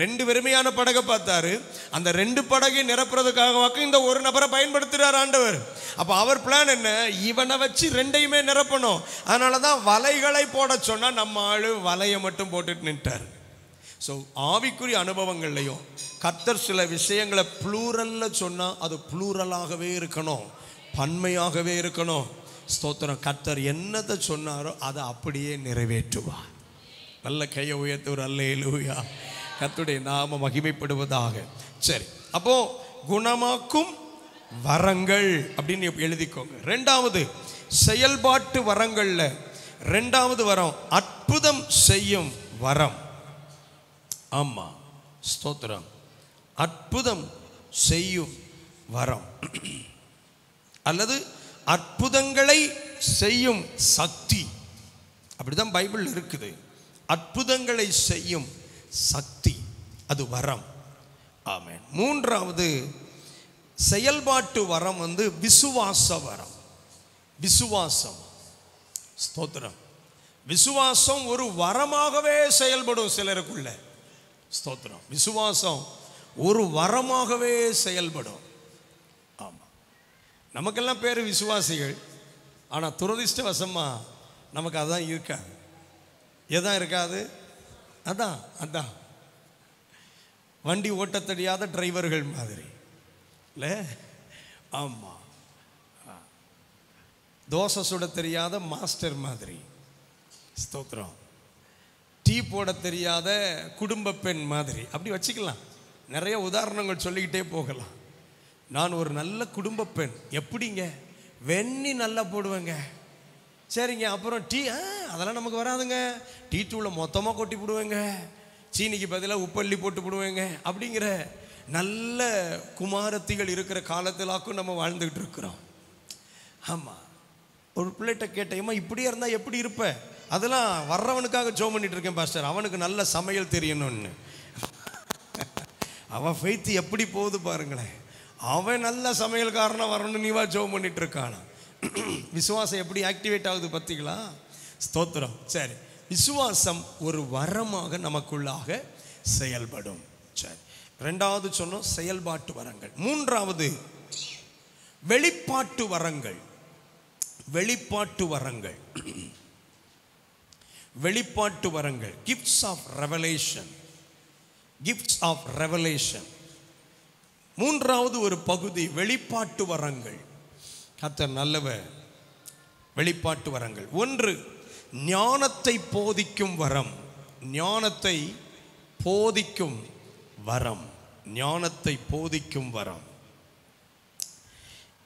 2 வெறுமையான படகை பார்த்தாரு. அந்த 2 படகை நிரப்புறதுக்காக இந்த ஒரு நபரை பயன்படுத்துறார் ஆண்டவர். அப்போ அவர் பிளான் என்ன? இவனை வச்சு 2ஐயுமே நிரப்பணும். அதனால தான் வலைகளை போட சொன்னா நம்ம ஆளு வலையை மட்டும் போட்டுட்டு நின்ட்டார். ஸோ ஆவிக்குரிய அனுபவங்கள்லையும் கர்த்தர் சில விஷயங்களை ப்ளூரல்ல சொன்னால் அது ப்ளூரலாகவே இருக்கணும், பன்மையாகவே இருக்கணும். ஸ்தோத்திரம். கர்த்தர் என்னதை சொன்னாரோ அதை அப்படியே நிறைவேற்றுவார். நல்ல கையை உயர்த்து ஒரு அல்லேலூயா. கர்த்தருடைய நாமம் மகிமைப்படுவதாக. சரி, அப்போ குணமாக்கும் வரங்கள் அப்படின்னு எழுதிக்கோங்க. 2வது செயல்பாட்டு வரங்கள்ல 2வது வரம் அற்புதம் செய்யும் வரம். ஆமா, ஸ்தோத்திரம். அற்புதம் செய்யும் வரம் அல்லது அற்புதங்களை செய்யும் சக்தி, அப்படிதான் பைபிள் இருக்குது. அற்புதங்களை செய்யும் சக்தி, அது வரம். ஆமென். மூன்றாவது செயல்பாட்டு வரம் விசுவாச வரம். விசுவாசம். ஸ்தோத்திரம். விசுவாசம் ஒரு வரமாகவே செயல்படும் சிலருக்குள்ள. ஸ்தோத்திரம். விசுவாசம் ஒரு வரமாகவே செயல்படும். ஆமாம், நமக்கெல்லாம் பேர் விசுவாசிகள். ஆனால் துரதிர்ஷ்டவசமா நமக்கு அதான் இருக்காது. எதான் இருக்காது? அதான் வண்டி ஓட்ட தெரியாத டிரைவர்கள் மாதிரி இல்லை? ஆமாம். தோசை சுட தெரியாத மாஸ்டர் மாதிரி. ஸ்தோத்திரம். டீ போட தெரியாத குடும்ப பெண் மாதிரி. அப்படி வச்சுக்கலாம். நிறைய உதாரணங்கள் சொல்லிக்கிட்டே போகலாம். நான் ஒரு நல்ல குடும்ப பெண். எப்படிங்க? வெண்ணி நல்லா போடுவேங்க. சரிங்க. அப்புறம் டீ அதெல்லாம் நமக்கு வராதுங்க. டீ தூளை மொத்தமாக கொட்டி போடுவேங்க. சீனிக்கு பதிலாக உப்பள்ளி போட்டு போடுவேங்க. அப்படிங்கிற நல்ல குமாரத்திகள் இருக்கிற காலத்திலாக்கும் நம்ம வாழ்ந்துக்கிட்டு இருக்கிறோம். ஆமாம். ஒரு பிள்ளைகிட்ட கேட்டேம்மா, இப்படியே இருந்தால் எப்படி இருப்ப? அதெல்லாம் வர்றவனுக்காக ஜோம் பண்ணிட்டு இருக்கேன் பாஸ்டர், அவனுக்கு நல்ல சமையல் தெரியணும்னு. அவன் ஃபெய்த் எப்படி போகுது பாருங்களேன். அவன் நல்ல சமையல்காரனாக வரணும்னு நீவா ஜோம் பண்ணிட்டு இருக்கானா? விசுவாசம் எப்படி ஆக்டிவேட் ஆகுது பார்த்தீங்களா? ஸ்தோத்திரம். சரி, விசுவாசம் ஒரு வரமாக நமக்குள்ளாக செயல்படும். சரி, ரெண்டாவது சொன்னோம் செயல்பாட்டு வரங்கள். மூன்றாவது வெளிப்பாட்டு வரங்கள். வெளிப்பாட்டு வரங்கள். வெளிப்பாட்டு வரங்கள். Gifts of revelation. Gifts of revelation. மூன்றாவது ஒரு பகுதி வெளிப்பாட்டு வரங்கள். கர்த்தர் நல்லவர். வெளிப்பாட்டு வரங்கள். ஒன்று, ஞானத்தை போதிக்கும் வரம். ஞானத்தை போதிக்கும் வரம். ஞானத்தை போதிக்கும் வரம்.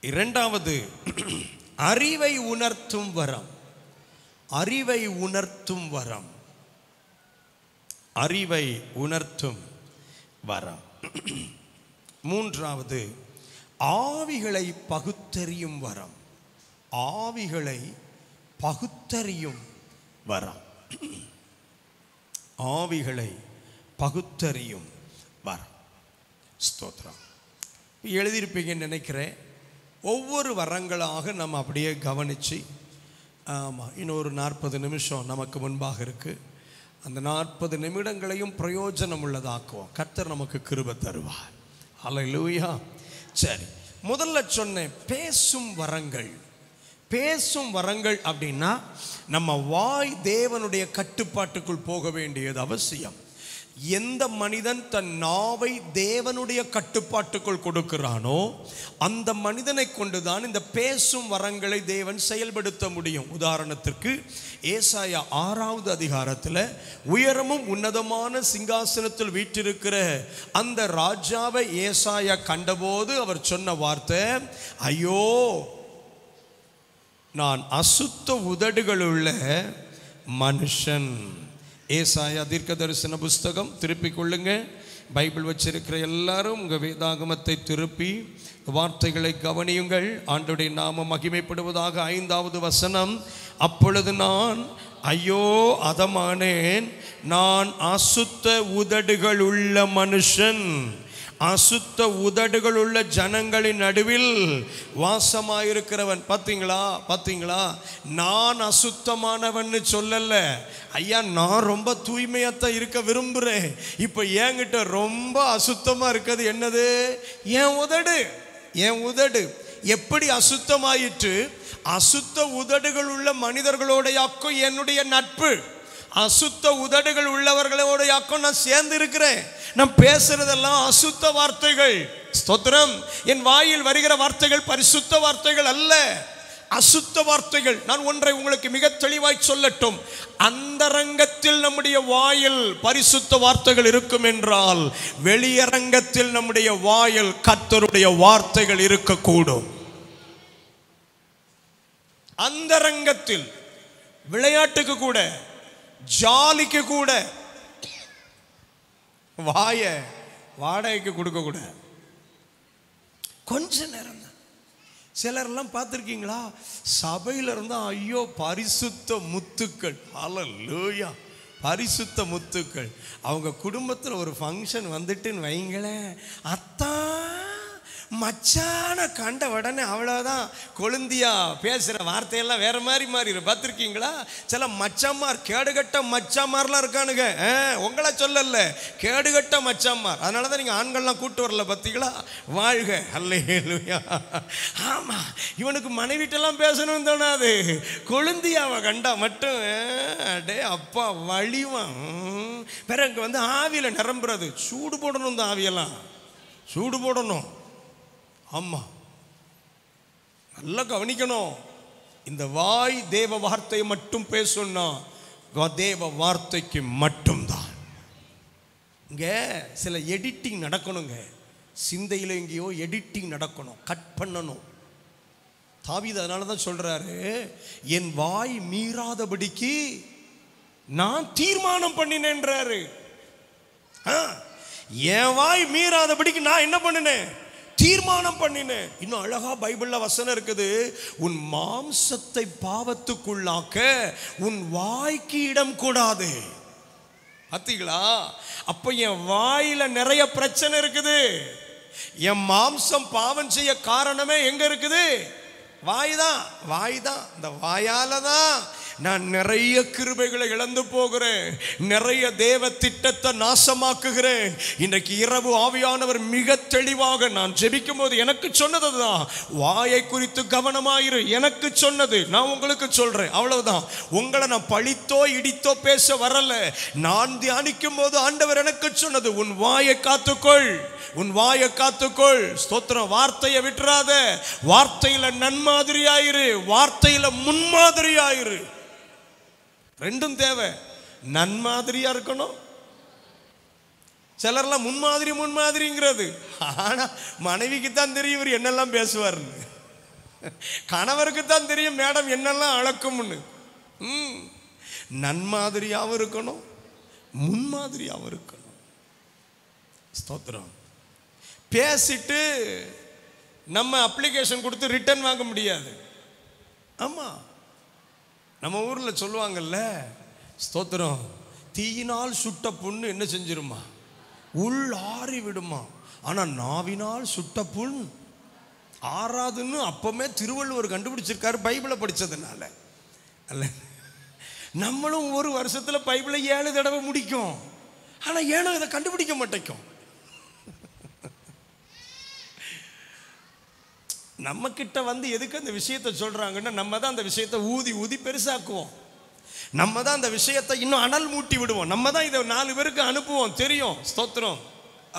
இரண்டாவது, அறிவை உணர்த்தும் வரம். அறிவை உணர்த்தும் வரம். அறிவை உணர்த்தும் வரம். மூன்றாவது, ஆவிகளை பகுத்தறியும் வரம். ஆவிகளை பகுத்தறியும் வரம். ஆவிகளை பகுத்தறியும் வரம். ஸ்தோத்திரம். எழுதியிருப்பீங்கன்னு நினைக்கிறேன். ஒவ்வொரு வரங்களாக நம்ம அப்படியே கவனித்து, ஆமாம், இன்னொரு 40 நிமிஷம் நமக்கு முன்பாக இருக்குது. அந்த 40 நிமிடங்களையும் பிரயோஜனம் உள்ளதாக்குவோம். கர்த்தர் நமக்கு கிருபை தருவார். ஹல்லேலூயா. சரி, முதல்ல சொன்னேன் பேசும் வரங்கள். பேசும் வரங்கள் அப்படின்னா நம்ம வாய் தேவனுடைய கட்டுப்பாட்டுக்குள் போக வேண்டியது அவசியம். எந்த மனிதன் தன் நாவை தேவனுடைய கட்டுப்பாட்டுக்குள் கொடுக்கிறானோ அந்த மனிதனை கொண்டுதான் இந்த பேசும் வரங்களை தேவன் செயல்படுத்த முடியும். உதாரணத்திற்கு ஏசாயா 6வது அதிகாரத்தில் உயரமும் உன்னதமான சிங்காசனத்தில் வீற்றிருக்கிற அந்த ராஜாவை ஏசாயா கண்டபோது அவர் சொன்ன வார்த்தை, ஐயோ, நான் அசுத்த உதடுகளுள்ள மனுஷன். ஏசாயா தீர்க்க தரிசன புஸ்தகம் திருப்பிக் கொள்ளுங்க. பைபிள் வச்சிருக்கிற எல்லாரும் உங்கள் வேதாகமத்தை திருப்பி வார்த்தைகளை கவனியுங்கள். ஆண்டவருடைய நாமம் மகிமைப்படுவதாக. 5வது வசனம், அப்பொழுது நான் ஐயோ அதமானேன், நான் அசுத்த உதடுகள் உள்ள மனுஷன், அசுத்த உதடுகள் உள்ள ஜனங்களின் நடுவில் வாசமாயிருக்கிறவன். பார்த்தீங்களா, நான் அசுத்தமானவன் சொல்லல ஐயா, நான் ரொம்ப தூய்மையாத்தான் இருக்க விரும்புகிறேன். இப்போ என்கிட்ட ரொம்ப அசுத்தமாக இருக்கிறது என்னது? என் உதடு. என் உதடு எப்படி அசுத்தமாயிற்று? அசுத்த உதடுகள் உள்ள மனிதர்களோட யாக்கும் என்னுடைய நட்பு. அசுத்த உதடுகள் உள்ளவர்களோட யாக்கும் நான் சேர்ந்து இருக்கிறேன். நான் பேசுறதெல்லாம் அசுத்த வார்த்தைகள். ஸ்தோத்திரம். என் வாயில் வருகிற வார்த்தைகள் பரிசுத்த வார்த்தைகள் அல்ல, அசுத்த வார்த்தைகள். நான் ஒன்றை உங்களுக்கு மிக தெளிவாய் சொல்லட்டும். அந்தரங்கத்தில் நம்முடைய வாயில் பரிசுத்த வார்த்தைகள் இருக்கும் என்றால் வெளியரங்கத்தில் நம்முடைய வாயில் கர்த்தருடைய வார்த்தைகள் இருக்கக்கூடும். அந்தரங்கத்தில் விளையாட்டுக்கு கூட, ஜாலிக்கு கூட வாய வாடகைக்கு கொடுக்க கூட. கொஞ்ச நேரம் தான். சிலர்லாம் பார்த்துருக்கீங்களா, சபையில் இருந்தால் ஐயோ பரிசுத்த முத்துக்கள், ஹல்லேலூயா, பரிசுத்த முத்துக்கள். அவங்க குடும்பத்தில் ஒரு ஃபங்க்ஷன் வந்துட்டுன்னு வைங்களேன், அத்தான் மச்சான கண்ட உடனே அவ்வளோதான், கொழுந்தியா பேசுகிற வார்த்தையெல்லாம் வேற மாதிரி மாறிடும். பார்த்துருக்கீங்களா? சில மச்சம்மார், கேடுகட்ட மச்சம்மார்லாம் இருக்கானுங்க. உங்களை சொல்லல, கேடுகட்ட மச்சம்மார். அதனால தான் நீங்கள் ஆண்கள்லாம் கூட்டு வரல. பார்த்தீங்களா? வாழ்க, அல்லேலூயா. ஆமாம், இவனுக்கு மனைவிட்டெல்லாம் பேசணும்னு தோணாது, கொழுந்தியாவை கண்டா மட்டும் டே அப்பா வலிவான். பிறகு அங்கே வந்து ஆவியில் நிரம்புறது. சூடு போடணும், இந்த ஆவியெல்லாம் சூடு போடணும். ஆமாம், நல்லா கவனிக்கணும். இந்த வாய் தேவ வார்த்தையை மட்டும் பேசணும்னா தேவ வார்த்தைக்கு மட்டும்தான். இங்கே சில எடிட்டிங் நடக்கணுங்க. சிந்தையில் எங்கேயோ எடிட்டிங் நடக்கணும், கட் பண்ணணும். தாவீது அதனால தான் சொல்றாரு, என் வாய் மீறாதபடிக்கு நான் தீர்மானம் பண்ணினேன்றாரு. என் வாய் மீறாதபடிக்கு நான் என்ன பண்ணினேன்? தீர்மானம் பண்ணினேன். இன்னும் அழகா பைபிள்ல வசனம் இருக்குது, உன் மாம்சத்தை பாவத்துக்குள்ளாக்க உன் வாய்க்கு இடம் கூடாது. பார்த்தீங்களா? அப்ப என் வாயில நிறைய பிரச்சனை இருக்குது. என் மாம்சம் பாவம் செய்ய காரணமே எங்க இருக்குது? வாய் தான். வாய் தான். இந்த வாயால தான் நான் நிறைய கிருபைகளை இழந்து போகிறேன், நிறைய தேவ திட்டத்தை நாசமாக்குகிறேன். இன்றைக்கு இரவு ஆவியானவர் மிக தெளிவாக நான் ஜெபிக்கும் போது எனக்கு சொன்னது தான், வாயை குறித்து கவனமாயிரு. எனக்கு சொன்னது நான் உங்களுக்கு சொல்றேன், அவ்வளவுதான். உங்களை நான் பழித்தோ இடித்தோ பேச வரல. நான் தியானிக்கும் போது ஆண்டவர் எனக்கு சொன்னது, உன் வாயை காத்துக்கொள், உன் வாயை காத்துக்கொள். ஸ்தோத்திரம். வார்த்தையை விட்டுறாத. வார்த்தையில நன்மாதிரியாயிரு, வார்த்தையில முன்மாதிரியாயிரு. ரெண்டும் தேவை. நன்மாதிரியா இருக்கணும். சிலர்லாம் முன்மாதிரிங்கிறது. ஆனா மனைவிக்கு தான் தெரியும் இவர் என்னெல்லாம் பேசுவார்னு, கணவருக்கு தான் தெரியும் மேடம் என்னெல்லாம் அளக்கும்னு. நன்மாதிரியாவும் இருக்கணும், முன்மாதிரியாவும் இருக்கணும். ஸ்தோத்திரம். பேசிட்டு நம்ம அப்ளிகேஷன் கொடுத்து ரிட்டர்ன் வாங்க முடியாது. ஆமா, நம்ம ஊரில் சொல்லுவாங்கல்ல, ஸ்தோத்திரம், தீயினால் சுட்ட புண் என்ன செஞ்சிருமா? உள் ஆறி விடுமா. ஆனால் நாவினால் சுட்ட புண் ஆறாதுன்னு அப்பமே திருவள்ளுவர் கண்டுபிடிச்சிருக்காரு, பைபிளை படித்ததுனால. அல்ல, நம்மளும் ஒரு வருஷத்தில் பைபிளை 7 தடவை முடிக்கும். ஆனால் ஏனோ இதை கண்டுபிடிக்க மாட்டேக்கும். நம்ம கிட்ட வந்து எதுக்கு அந்த விஷயத்தை சொல்றாங்கன்னா, நம்ம தான் அந்த விஷயத்தை ஊதி ஊதி பெருசாக்குவோம். நம்ம தான் அந்த விஷயத்தை இன்னும் அனல் மூட்டி விடுவோம். நம்ம தான் இதை 4 பேருக்கு அனுப்புவோம். தெரியும். ஸ்தோத்திரம்.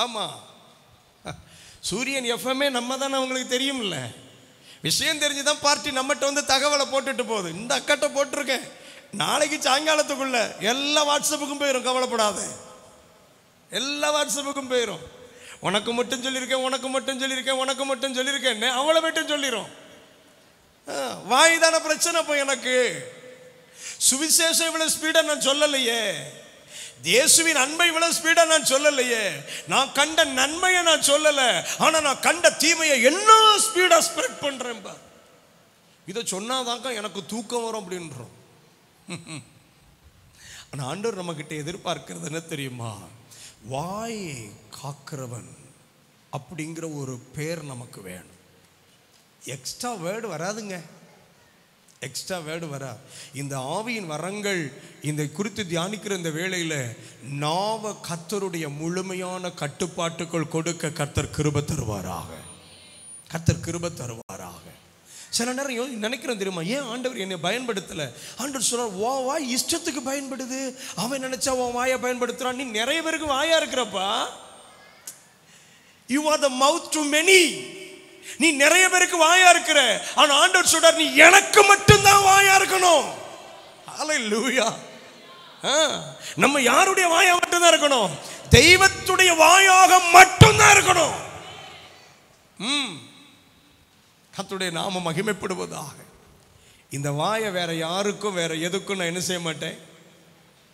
ஆமா, சூரியன் எஃப்எம்ஏ நம்ம தானே அவங்களுக்கு தெரியும்ல. விஷயம் தெரிஞ்சுதான் பார்ட்டி நம்மகிட்ட வந்து தகவலை போட்டுட்டு போகுது. இந்த அக்கட்டை போட்டிருக்கேன், நாளைக்கு சாயங்காலத்துக்குள்ள எல்லா வாட்ஸ்அப்புக்கும் போயிடும். கவலைப்படாத, எல்லா வாட்ஸ்அப்புக்கும் போயிடும். உனக்கு மட்டும் சொல்லியிருக்கேன், உனக்கு மட்டும் சொல்லியிருக்கேன், உனக்கு மட்டும் சொல்லியிருக்கேன், அவளை மட்டும் சொல்லிடும். வாய் தான பிரச்சனை. இப்போ எனக்கு சுவிசேஷம் இவ்வளவு ஸ்பீடா நான் சொல்லலையே, இயேசுவின் அன்பை இவ்வளவு ஸ்பீடா நான் சொல்லலையே, நான் கண்ட நன்மையை நான் சொல்லல, ஆனா நான் கண்ட தீமையை என்ன ஸ்பீடா ஸ்ப்ரெட் பண்றேன். இதை சொன்னாதாக்கா எனக்கு தூக்கம் வரும் அப்படின்றோம். ஆனா ஆண்டவர் நம்ம கிட்ட எதிர்பார்க்கிறது என்ன தெரியுமா? வாயை காக்கிறவன் அப்படிங்கிற ஒரு பேர் நமக்கு வேணும். எக்ஸ்ட்ரா வேர்டு வராதுங்க, எக்ஸ்ட்ரா வேர்டு வரா. இந்த ஆவியின் வரங்கள் இந்த குறித்து தியானிக்கிற இந்த வேளையில் நாவ கர்த்தருடைய முழுமையான கட்டுப்பாட்டுக்குள் கொடுக்க கர்த்தர் கிருபை தருவாராக, கர்த்தர் கிருபை தருவாராக. சில நேரம் நினைக்கிறோம் தெரியுமா, ஏன் ஆண்டவர் என்னை பயன்படுத்தலை? ஆண்டவர் சொல்றார், உன் வாய் இஷ்டத்துக்கு பயன்படுது. அவன் நினைச்சா உன் வாயை பயன்படுத்துறான். நீ நிறைய பேருக்கு வாயா இருக்கிறப்பா. You are the mouth to many. நீ நிறைய பேருக்கு வாயா இருக்கிற. ஆனா ஆண்டவர் சொல்றார், நீ எனக்கு மட்டும்தான் வாயா இருக்கணும். ஹல்லேலூயா. நம்ம யாருடைய வாயா மட்டும்தான் இருக்கணும்? தெய்வத்துடைய வாயாக மட்டும்தான் இருக்கணும். கர்த்தருடைய நாமம் மகிமைப்படுவதாக. இந்த வாயை வேற யாருக்கும் வேற எதுக்கும் நான் என்ன செய்ய மாட்டேன்,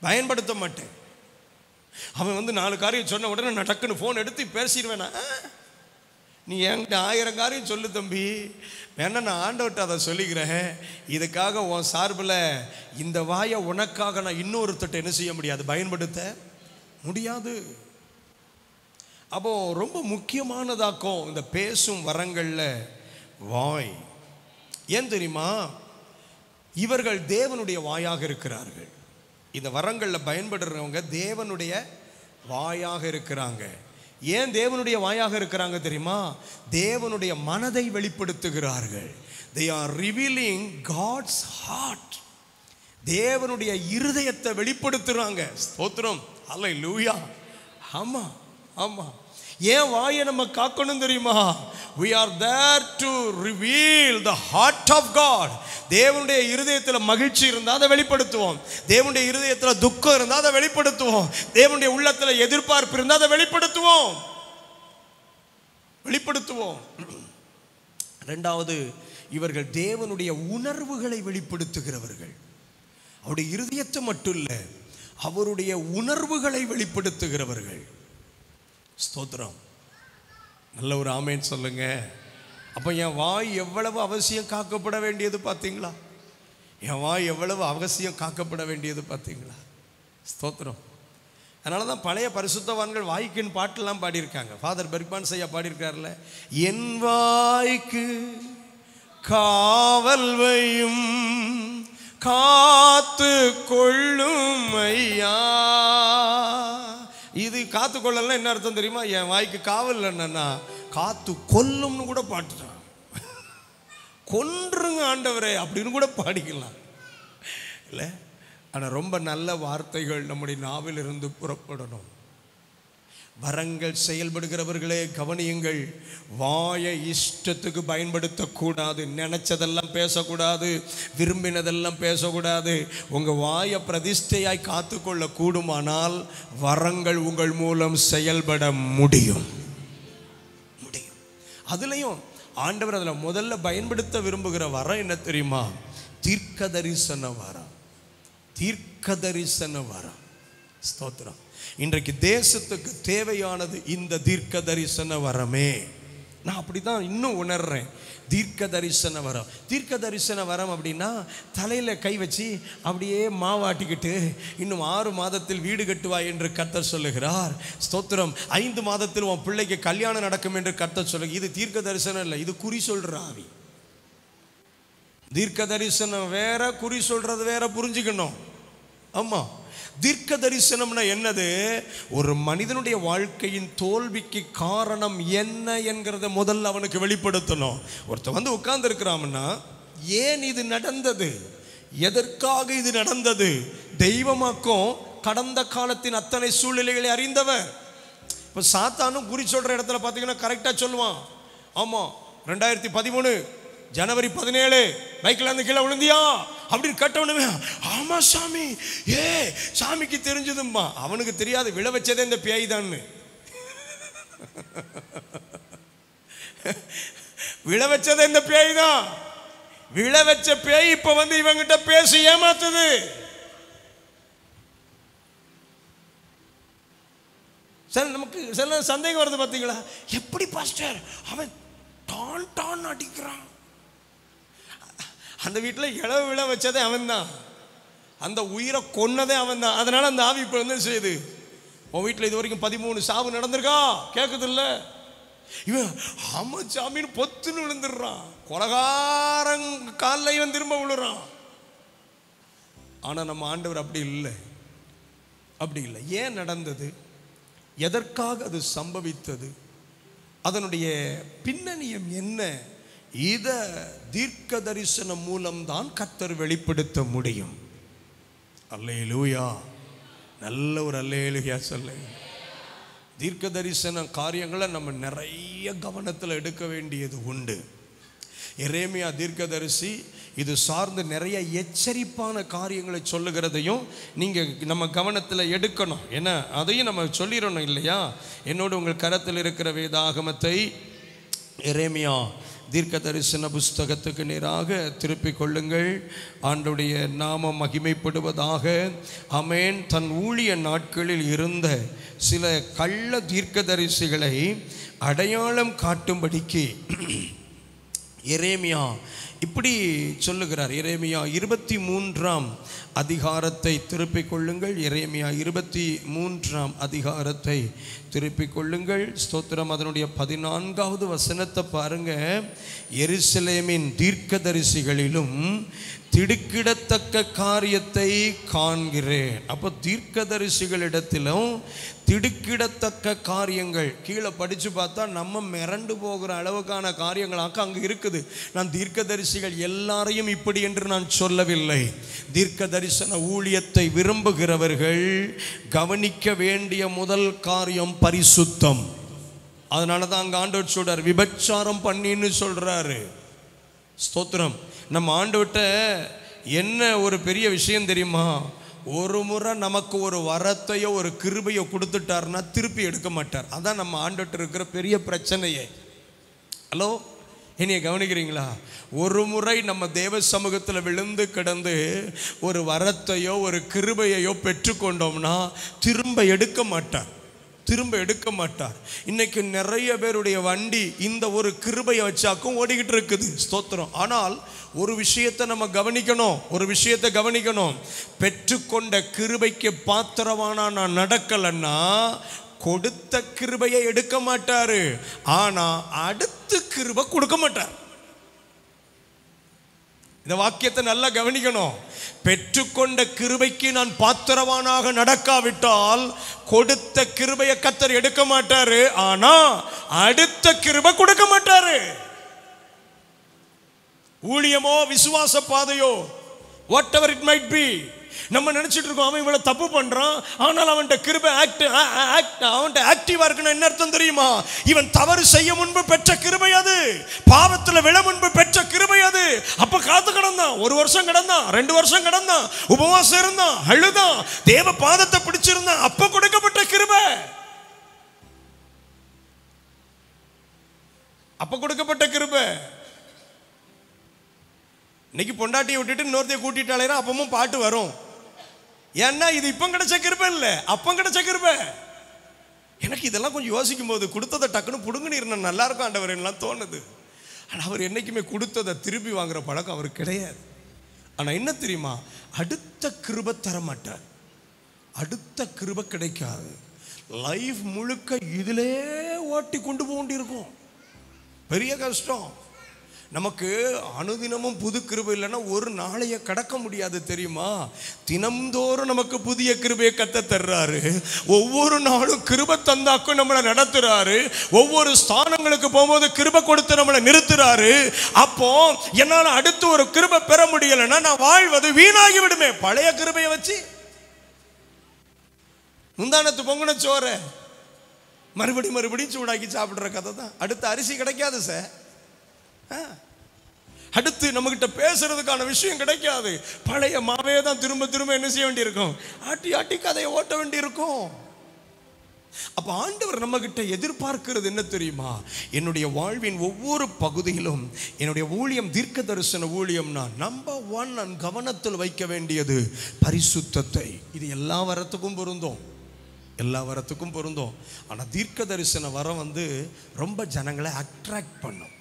பயன்படுத்த மாட்டேன். அவன் வந்து 4 காரியம் சொன்ன உடனே நான் டக்குன்னு ஃபோன் எடுத்து பேசிடுவேனா? நீ என்கிட்ட 1000 காரியம் சொல்லு தம்பி, வேணா நான் ஆண்டவர்கிட்ட அதை சொல்லிக்கிறேன். இதுக்காக உன் சார்பில் இந்த வாயை உனக்காக நான் இன்னொருத்தட்ட என்ன செய்ய முடியாது, பயன்படுத்த முடியாது. அப்போ ரொம்ப முக்கியமானதாக்கும் இந்த பேசும் வரங்களில் வாய். ஏன் தெரியுமா? இவர்கள் தேவனுடைய வாயாக இருக்கிறார்கள். இந்த வரங்களில் பயன்படுறவங்க தேவனுடைய வாயாக இருக்கிறாங்க. ஏன் தேவனுடைய வாயாக இருக்கிறாங்க தெரியுமா? தேவனுடைய மனதை வெளிப்படுத்துகிறார்கள். they are revealing God's heart. தேவனுடைய இருதயத்தை வெளிப்படுத்துறாங்க. ஸ்தோத்திரம், அல்லேலூயா. ஆமா ஆமா. ஏன் வாயை நம்ம காக்கணும் தெரியுமா? we are there to reveal the heart of God. தேவனுடைய இருதயத்தில் மகிழ்ச்சி இருந்தால் அதை வெளிப்படுத்துவோம். தேவனுடைய இருதயத்தில் துக்கம் இருந்தால் அதை வெளிப்படுத்துவோம். தேவனுடைய உள்ளத்தில் எதிர்பார்ப்பு இருந்தால் அதை வெளிப்படுத்துவோம். இரண்டாவது, இவர்கள் தேவனுடைய உணர்வுகளை வெளிப்படுத்துகிறவர்கள். அவருடைய இருதயத்தை மட்டும் இல்லை, அவருடைய உணர்வுகளை வெளிப்படுத்துகிறவர்கள். ஸ்தோத்திரம், நல்ல ஒரு ஆமேன் சொல்லுங்க. அப்போ என் வாய் எவ்வளவு அவசியம் காக்கப்பட வேண்டியது பார்த்தீங்களா? என் வாய் எவ்வளவு அவசியம் காக்கப்பட வேண்டியது பார்த்தீங்களா? ஸ்தோத்திரம். அதனால தான் பழைய பரிசுத்தவான்கள் வாய்க்குன்னு பாட்டெல்லாம் பாடியிருக்காங்க. ஃபாதர் பெர்க்மான்ஸ் ஐயா பாடியிருக்காருல்ல, என் வாய்க்கு காவல் வையும் காத்து கொள்ளும் ஐயா. இது காத்து கொள்ளலாம் என்ன அர்த்தம் தெரியுமா? என் வாய்க்கு காவல் என்னன்னா காத்து கொல்லும்னு கூட பாட்டுட்டான். கொன்றுங்க ஆண்டவரே அப்படின்னு கூட பாடிக்கலாம் இல்லை? ஆனால் ரொம்ப நல்ல வார்த்தைகள் நம்முடைய நாவிலிருந்து புறப்படணும். வரங்கள் செயல்படுகிறவர்களே கவனியுங்கள். வாயை இஷ்டத்துக்கு பயன்படுத்தக்கூடாது. நினைச்சதெல்லாம் பேசக்கூடாது, விரும்பினதெல்லாம் பேசக்கூடாது. உங்கள் வாயை பிரதிஷ்டையாய் காத்துக்கொள்ள கூடுமானால் வரங்கள் உங்கள் மூலம் செயல்பட முடியும். அதுலேயும் ஆண்டவர் அதில் முதல்ல பயன்படுத்த விரும்புகிற வரம் என்ன தெரியுமா? தீர்க்க தரிசன வரம். தீர்க்க தரிசன வரம். ஸ்தோத்திரம். இன்றைக்கு தேசத்துக்கு தேவையானது இந்த தீர்க்க தரிசன வரமே. நான் அப்படி தான் இன்னும் உணர்றேன். தீர்க்க தரிசன வரம். தீர்க்க தரிசன வரம் அப்படின்னா தலையில் கை வச்சு அப்படியே மாவாட்டிக்கிட்டு இன்னும் 6 மாதத்தில் வீடு கட்டுவாய் என்று கர்த்தர் சொல்லுகிறார். ஸ்தோத்திரம். 5 மாதத்தில் உன் பிள்ளைக்கு கல்யாணம் நடக்கும் என்று கர்த்தர் சொல்லுங்க. இது தீர்க்க தரிசனம் இல்லை, இது குறி சொல்ற ஆவி. தீர்க்க தரிசனம் வேற, குறி சொல்றது வேற, புரிஞ்சுக்கணும். ஆமா. தீர்க்க தரிசனம்னா என்னது? ஒரு மனிதனுடைய வாழ்க்கையின் தோல்விக்கு காரணம் என்ன என்கிறத முதல்ல அவனுக்கு வெளிப்படுத்தணும். ஒருத்தர் வந்து உட்கார்ந்து இருக்கிறான்னா ஏன் இது நடந்தது, எதற்காக இது நடந்தது, தெய்வமாக்கும் கடந்த காலத்தின் அத்தனை சூழ்நிலைகளை அறிந்தவர். இப்போ சாத்தானும் குறி சொல்ற இடத்துல பார்த்தீங்கன்னா கரெக்டாக சொல்லுவான். ஆமாம், 2013 ஜனவரி 17 பைக்கில் இருந்து கீழே விழுந்தியா அப்படின்னு கேட்டவனுமே, ஆமா சாமி, சாமிக்கு தெரிஞ்சதும்மா. அவனுக்கு தெரியாது விழ வச்சதே இந்த பேய் தான். விழ வச்சதே இந்த பேய் தான். விழ வச்ச பேய் இப்ப வந்து இவங்கிட்ட பேசி ஏமாத்துது. நமக்கு சில சந்தேகம் வருது பார்த்தீங்களா? எப்படி பாஸ்டர் அவன் டான் டான் அடிக்கிறான்? அந்த வீட்டில் இளவு விழ வச்சதே அவன் தான், அந்த உயிரை கொன்னதே அவன் தான். அதனால அந்த ஆவி இப்போ வந்து செய்யுது. உன் வீட்டில் இது வரைக்கும் 13 சாவு நடந்திருக்கா? கேட்குது இல்லை? இவன் ஆமா சாமின்னு பொத்துன்னு விழுந்துடுறான். கொலகாரன் காலில் இவன் திரும்ப விழுறான். ஆனால் நம்ம ஆண்டவர் அப்படி இல்லை, அப்படி இல்லை. ஏன் நடந்தது, எதற்காக அது சம்பவித்தது, அதனுடைய பின்னணியம் என்ன, இத தீர்க்க தரிசனம் மூலம்தான் கர்த்தர் வெளிப்படுத்த முடியும். அல்லேலூயா. நல்ல ஒரு அல்லேலூயா சொல்லுங்க. தீர்க்க தரிசன காரியங்களை நம்ம நிறைய கவனத்தில் எடுக்க வேண்டியது உண்டு. எரேமியா தீர்க்கதரிசி இது சார்ந்து நிறைய எச்சரிப்பான காரியங்களை சொல்லுகிறதையும் நீங்கள் நம்ம கவனத்தில் எடுக்கணும். ஏன்னா அதையும் நம்ம சொல்லிடணும் இல்லையா? என்னோடு உங்கள் கரத்தில் இருக்கிற வேதாகமத்தை எரேமியா தீர்க்க தரிசன புஸ்தகத்துக்கு நேராக திருப்பிக் கொள்ளுங்கள். ஆண்டுடைய நாமம் மகிமைப்படுவதாக. ஆமென். தன் ஊழிய நாட்களில் இருந்த சில கள்ள தீர்க்கதரிசிகளை அடையாளம் காட்டும்படிக்கு எரேமியா இப்படி சொல்லுகிறார். எரேமியா 23ஆம் அதிகாரத்தை திருப்பிக் கொள்ளுங்கள். எரேமியா 23ஆம் அதிகாரத்தை திருப்பிக் கொள்ளுங்கள். ஸ்தோத்திரம். அதனுடைய 14வது வசனத்தை பாருங்க. எருசலேமின் தீர்க்கதரிசிகளிலும் திடுக்கிடத்தக்க காரியத்தை காண்கிறேன். அப்போ தீர்க்கதரிசிகளிடத்திலும் திடுக்கிடத்தக்க காரியங்கள், கீழே படித்து பார்த்தா நம்ம மிரண்டு போகிற அளவுக்கான காரியங்களாக அங்கே இருக்குது. நான் தீர்க்கதரிசிகள் எல்லாரையும் இப்படி என்று நான் சொல்லவில்லை. தீர்க்க தரிசன ஊழியத்தை விரும்புகிறவர்கள் கவனிக்க வேண்டிய முதல் காரியம் பரிசுத்தம். அதனால தான் அங்கே ஆண்டவர் சொல்றார், விபச்சாரம் பண்ணின்னு சொல்றாரு. ஸ்தோத்திரம். நம்ம ஆண்டவர்கிட்ட என்ன ஒரு பெரிய விஷயம் தெரியுமா? ஒரு முறை நமக்கு ஒரு வரத்தையோ ஒரு கிருபையோ கொடுத்துட்டாருன்னா திருப்பி எடுக்க மாட்டார். அதான் நம்ம ஆண்டவர்கிட்ட இருக்கிற பெரிய பிரச்சனையே. ஹலோ, என்னைய கவனிக்கிறீங்களா? ஒரு முறை நம்ம தேவ சமூகத்தில் விழுந்து கிடந்து ஒரு வரத்தையோ ஒரு கிருபையையோ பெற்றுக்கொண்டோம்னா திரும்ப எடுக்க மாட்டார், திரும்ப எடுக்க மாட்டார். இன்னைக்கு நிறைய பேருடைய வண்டி இந்த ஒரு கிருபையை வச்சாக்கும் ஓடிக்கிட்டு இருக்குது. ஸ்தோத்திரம். ஆனால் ஒரு விஷயத்தை நம்ம கவனிக்கணும், ஒரு விஷயத்தை கவனிக்கணும். பெற்றுக்கொண்ட கிருபைக்கு பாத்திரவானா நான் நடக்கலன்னா கொடுத்த கிருபையை எடுக்க மாட்டாரு, ஆனா அடுத்து கிருபை கொடுக்க மாட்டார். இந்த வாக்கியத்தை நல்லா கவனிக்கணும். பெற்றுக்கொண்ட கிருபைக்கு நான் பாத்திரவானாக நடக்காவிட்டால் கொடுத்த கிருபையை கர்த்தர் எடுக்க மாட்டாரு, ஆனா அடுத்த கிருபை கொடுக்க மாட்டாரு. ஊழியமோ விசுவாச பாதையோ whatever it might be, நம்ம நினைச்சிட்டு இருக்கோம் அவன் இவ்வளவு தப்பு பண்றான், ஆனால் அவன்கிட்ட கிருபை அவன்கிட்ட ஆக்டிவா இருக்குன்னு என்ன அர்த்தம் தெரியுமா? இவன் தவறு செய்ய முன்பு பெற்ற கிருபை அது, பாவத்தில் விழ முன்பு பெற்ற கிருபை அது. அப்ப காத்து கிடந்தான், 1 வருஷம் கிடந்தான், 2 வருஷம் கிடந்தான், உபவாசம் இருந்தான், அழுதான், தேவ பாதத்தை பிடிச்சிருந்தான், அப்ப கொடுக்கப்பட்ட கிருபை, அப்ப கொடுக்கப்பட்ட கிருபை. இன்னைக்கு பொண்டாட்டியை விட்டுட்டு இன்னொருத்தைய கூட்டிட்டாலே அப்பமும் பாட்டு வரும். ஏன்னா இது இப்ப கிடைச்ச கிருபை இல்ல, அப்பம் கிடைச்ச கிருபை. எனக்கு இதெல்லாம் கொஞ்சம் யோசிக்கும் போது கொடுத்ததை டக்குன்னு புடுங்குன்னு நல்லா இருக்கும் ஆண்டவர் எல்லாம் தோணுது. ஆனா அவர் என்னைக்குமே கொடுத்ததை திருப்பி வாங்குற பழக்கம் அவருக்கு கிடையாது. ஆனா என்ன தெரியுமா? அடுத்த கிருபை தர மாட்டார், அடுத்த கிருபை கிடைக்காது. லைஃப் முழுக்க இதிலே ஓட்டி கொண்டு போக வேண்டியிருக்கும். பெரிய கஷ்டம். நமக்கு அனுதினமும் புது கிருபை இல்லைன்னா ஒரு நாளைய கடக்க முடியாது தெரியுமா? தினம்தோறும் நமக்கு புதிய கிருபையை கத்த தர்றாரு. ஒவ்வொரு நாளும் கிருபை தந்தாக்கும் நம்மளை நடத்துறாரு. ஒவ்வொரு ஸ்தானங்களுக்கு போகும்போது கிருபை கொடுத்து நம்மளை நிறுத்துறாரு. அப்போ என்னால அடுத்து ஒரு கிருபை பெற முடியலைன்னா நான் வாழ்வது வீணாகி விடுமே. பழைய கிருபையை வச்சு முந்தானத்து பொங்குன சோற மறுபடியும் சூடாக்கி சாப்பிடுற கதை தான். அடுத்த அரிசி கிடைக்காது சார், அடுத்து நம்ம கிட்ட பேசுறதுக்கான விஷயம் கிடைக்காது. பழைய மாவே தான் திரும்ப திரும்ப என்ன செய்ய வேண்டியிருக்கும்? ஆட்டி ஆட்டி கதையை ஓட்ட வேண்டியிருக்கும். அப்ப ஆண்டவர் நம்ம கிட்ட எதிர்பார்க்கிறது என்ன தெரியுமா? என்னுடைய வாழ்வின் ஒவ்வொரு பகுதியிலும் என்னுடைய ஊழியம் தீர்க்க தரிசன ஊழியம்னா நம்பர் 1 நான் கவனத்தில் வைக்க வேண்டியது பரிசுத்தத்தை. இது எல்லா வரத்துக்கும் பொருந்தும், எல்லா வரத்துக்கும் பொருந்தும். ஆனா தீர்க்க தரிசன வரம் ரொம்ப ஜனங்களை அட்ராக்ட் பண்ணும்,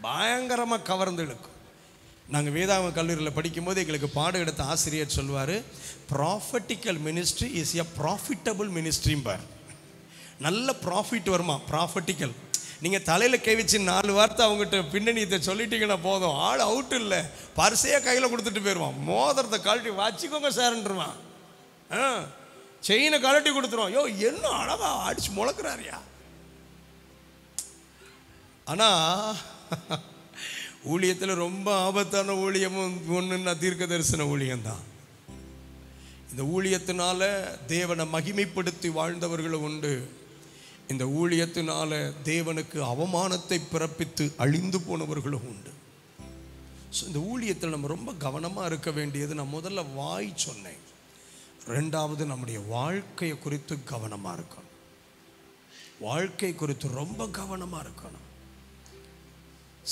பயங்கரமாக கவர்ந்து இழுக்கும். நாங்கள் வேதாகம கல்லூரியில் படிக்கும்போது எங்களுக்கு பாடம் எடுத்த ஆசிரியர் சொல்வார், prophetical ministry is a profitable மினிஸ்ட்ரிம்பார். நல்ல ப்ராஃபிட் வருமா ப்ராஃபட்டிக்கல். நீங்கள் தலையில் கை வச்சு 4 வார்த்தை அவங்ககிட்ட பின்னணியத்தை சொல்லிட்டீங்கன்னா போதும், ஆள் அவுட் இல்லை, பர்சையே கையில் கொடுத்துட்டு போயிடுவான். மோதிரத்தை கழட்டி வச்சுக்கோங்க சார்ன்றுவான், செயினை கழட்டி கொடுத்துருவான். யோ என்ன அழகா அடிச்சு முளக்குறாரியா. ஆனா ஊழியத்தில் ரொம்ப ஆபத்தான ஊழியமும் ஒன்றுன்னா தீர்க்க தரிசன ஊழியம்தான். இந்த ஊழியத்தினால தேவனை மகிமைப்படுத்தி வாழ்ந்தவர்களும் உண்டு. இந்த ஊழியத்தினால தேவனுக்கு அவமானத்தை பிறப்பித்து அழிந்து போனவர்களும் உண்டு. ஸோ இந்த ஊழியத்தில் நம்ம ரொம்ப கவனமாக இருக்க வேண்டியது, நான் முதல்ல வாய் சொன்னேன், 2வது நம்முடைய வாழ்க்கையை குறித்து கவனமாக இருக்கணும். வாழ்க்கை குறித்து ரொம்ப கவனமாக இருக்கணும்.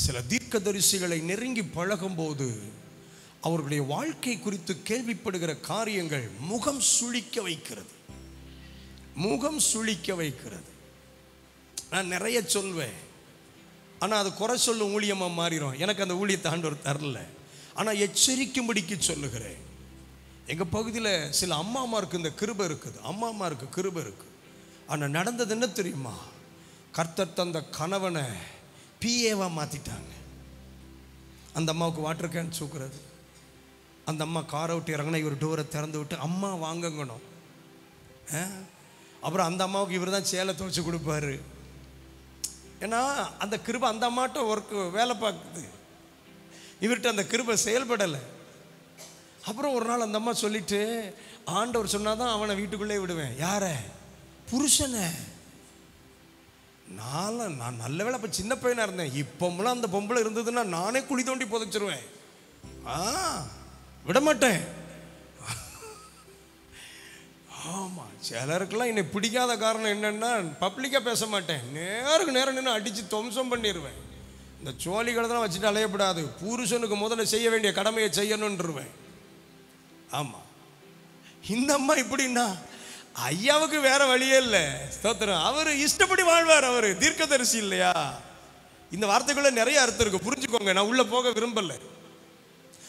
சில தீர்க்கதரிசிகளை நெருங்கி பழகும் போது அவர்களுடைய வாழ்க்கை குறித்து கேள்விப்படுகிற காரியங்கள் முகம் சுளிக்க வைக்கிறது, முகம் சுளிக்க வைக்கிறது. நான் நிறைய சொல்வேன், ஆனால் அது குறை சொல்லும் ஊழியமாக மாறிடும். எனக்கு அந்த ஊழியத்தை ஆண்டவர் தரல, ஆனால் எச்சரிக்கும்படிக்கு சொல்லுகிறேன். எங்கள் பகுதியில் சில அம்மாமாருக்கு இந்த கிருபை இருக்குது, அம்மாமாருக்கு கிருபை இருக்குது. ஆனால் நடந்தது என்ன தெரியுமா? கர்த்தர் தந்த கணவனை பிஏவா மாற்றிட்டாங்க. அந்த அம்மாவுக்கு வாட்டர் கேன் தூக்குறது, அந்த அம்மா காரை விட்டு இறங்கினா இவர் டோரை திறந்து விட்டு அம்மா வாங்கங்கணும். அப்புறம் அந்த அம்மாவுக்கு இவர் தான் சேலை துவைச்சி கொடுப்பாரு. ஏன்னா அந்த கிருபை அந்த அம்மாட்ட ஒர்க்கு வேலை பார்க்குது, இவர்கிட்ட அந்த கிருபை செயல்படலை. அப்புறம் ஒரு நாள் அந்த அம்மா சொல்லிட்டு, ஆண்டவர் சொன்னாதான் அவனை வீட்டுக்குள்ளே விடுவேன். யார? புருஷனை. நான் நல்ல வேலை அப்போ சின்ன பையனாக இருந்தேன். இப்போம்லாம் அந்த பொம்பளை இருந்ததுன்னா நானே குழி தோண்டி புதைச்சிருவேன், விட மாட்டேன். ஆமாம், சிலருக்கெல்லாம் என்னை பிடிக்காத காரணம் என்னென்னா, பப்ளிக்காக பேச மாட்டேன், நேருக்கு நேரம் நின்று அடித்து துவம்சம் பண்ணிடுவேன். இந்த சோழிகளை தான் வச்சுட்டு அலையப்படாது, புருஷனுக்கு முதல்ல செய்ய வேண்டிய கடமையை செய்யணுன்றுவேன். ஆமாம், இந்த அம்மா இப்படின்னா ஐயாவுக்கு வேற வழியே இல்லை. ஸ்தோத்திரம். அவர் இஷ்டப்படி வாழ்வார், அவர் தீர்க்கதரிசி இல்லையா? இந்த வார்த்தைக்குள்ள நிறைய அர்த்தம் இருக்கு, புரிஞ்சுக்கோங்க. நான் உள்ள போக விரும்பல.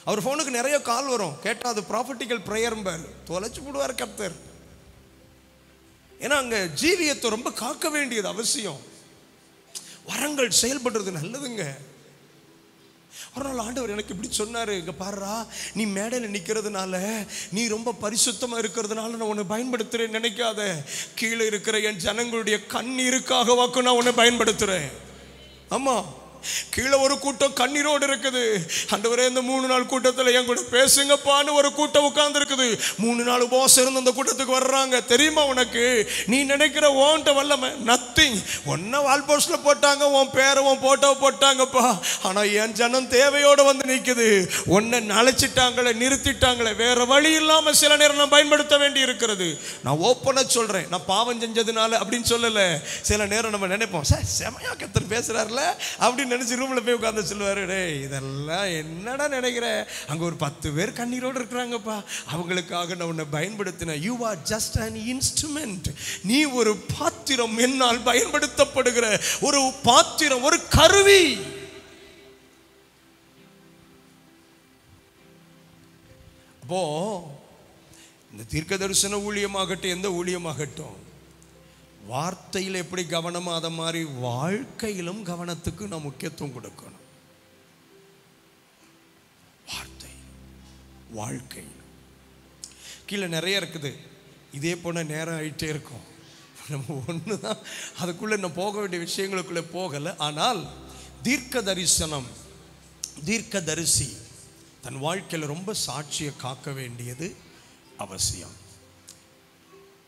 அவர் ஃபோனுக்கு நிறைய கால் வரும், கேட்டால் அது ப்ராஃபட்டிக்கல் ப்ரேயர்ம்பார், தொலைச்சு போடுவார் கர்த்தர். ஏன்னா அங்கே ஜீவியத்தை ரொம்ப காக்க வேண்டியது அவசியம். வரங்கள் செயல்படுறது நல்லதுங்க. ஒரு நாள் ஆண்டவர் எனக்கு இப்படி சொன்னார், இங்கே பாருடா, நீ மேடையில் நிற்கிறதுனால, நீ ரொம்ப பரிசுத்தமாக இருக்கிறதுனால நான் உன்னை பயன்படுத்துகிறேன்னு நினைக்காத. கீழே இருக்கிற என் ஜனங்களுடைய கண்ணீருக்காக வாக்கு நான் உன்னை பயன்படுத்துகிறேன். ஆமாம், கீழே ஒரு கூட்டம் கண்ணீரோடு இருக்குது. ஆண்டவரே, இந்த 3 நாள் கூட்டத்தில் என் கூட பேசுங்கப்பான்னு ஒரு கூட்டம் உட்கார்ந்து இருக்குது. 3 நாள் உபவாசம் இருந்து அந்த கூட்டத்துக்கு வர்றாங்க. தெரியுமா உனக்கு, நீ நினைக்கிற ஓன்ட்ட வல்லமை நத்திங். ஒன்ன வால் போஸ்ட்ல போட்டாங்க, உன் பேரை உன் போட்டோ போட்டாங்கப்பா, ஆனால் என் ஜனம் தேவையோடு வந்து நிற்குது. உன்னை அழைச்சிட்டாங்களே, நிறுத்திட்டாங்களே, வேற வழி இல்லாமல் சில நேரம் நான் பயன்படுத்த வேண்டி இருக்கிறது. நான் ஓப்பனாக சொல்கிறேன், நான் பாவம் செஞ்சதுனால அப்படின்னு சொல்லலை. சில நேரம் நம்ம நினைப்போம், சார் செமையா கத்தர் பேசுகிறார்ல அப்படின்னு நினைச்சு ரூம்ல போய் உட்கார்ந்து சொல்லுவாரு, டேய் இதெல்லாம் என்னடா நினைக்கிற, அங்க ஒரு 10 பேர் கண்ணீரோடு இருக்கிறாங்கப்பா, அவங்களுக்காக நான் உன்னை பயன்படுத்தின. You are just an instrument. நீ ஒரு பாத்திரம், என்னால் பயன்படுத்தப்படுகிற ஒரு பாத்திரம், ஒரு கருவி. அப்போ இந்த தீர்க்க தரிசன ஊழியமாகட்டும், எந்த ஊழியமாகட்டும், வார்த்தையில் எப்படி கவனமோ அதை மாதிரி வாழ்க்கையிலும் கவனத்துக்கு நான் முக்கியத்துவம் கொடுக்கணும். வார்த்தை, வாழ்க்கை. கீழே நிறைய இருக்குது, இதே போன நேரம் ஆகிட்டே இருக்கும். நம்ம ஒன்று தான் அதுக்குள்ளே நான் போக வேண்டிய விஷயங்களுக்குள்ளே போகலை. ஆனால் தீர்க்க தரிசனம், தீர்க்க தரிசி தன் வாழ்க்கையில் ரொம்ப சாட்சியை காக்க வேண்டியது அவசியம்.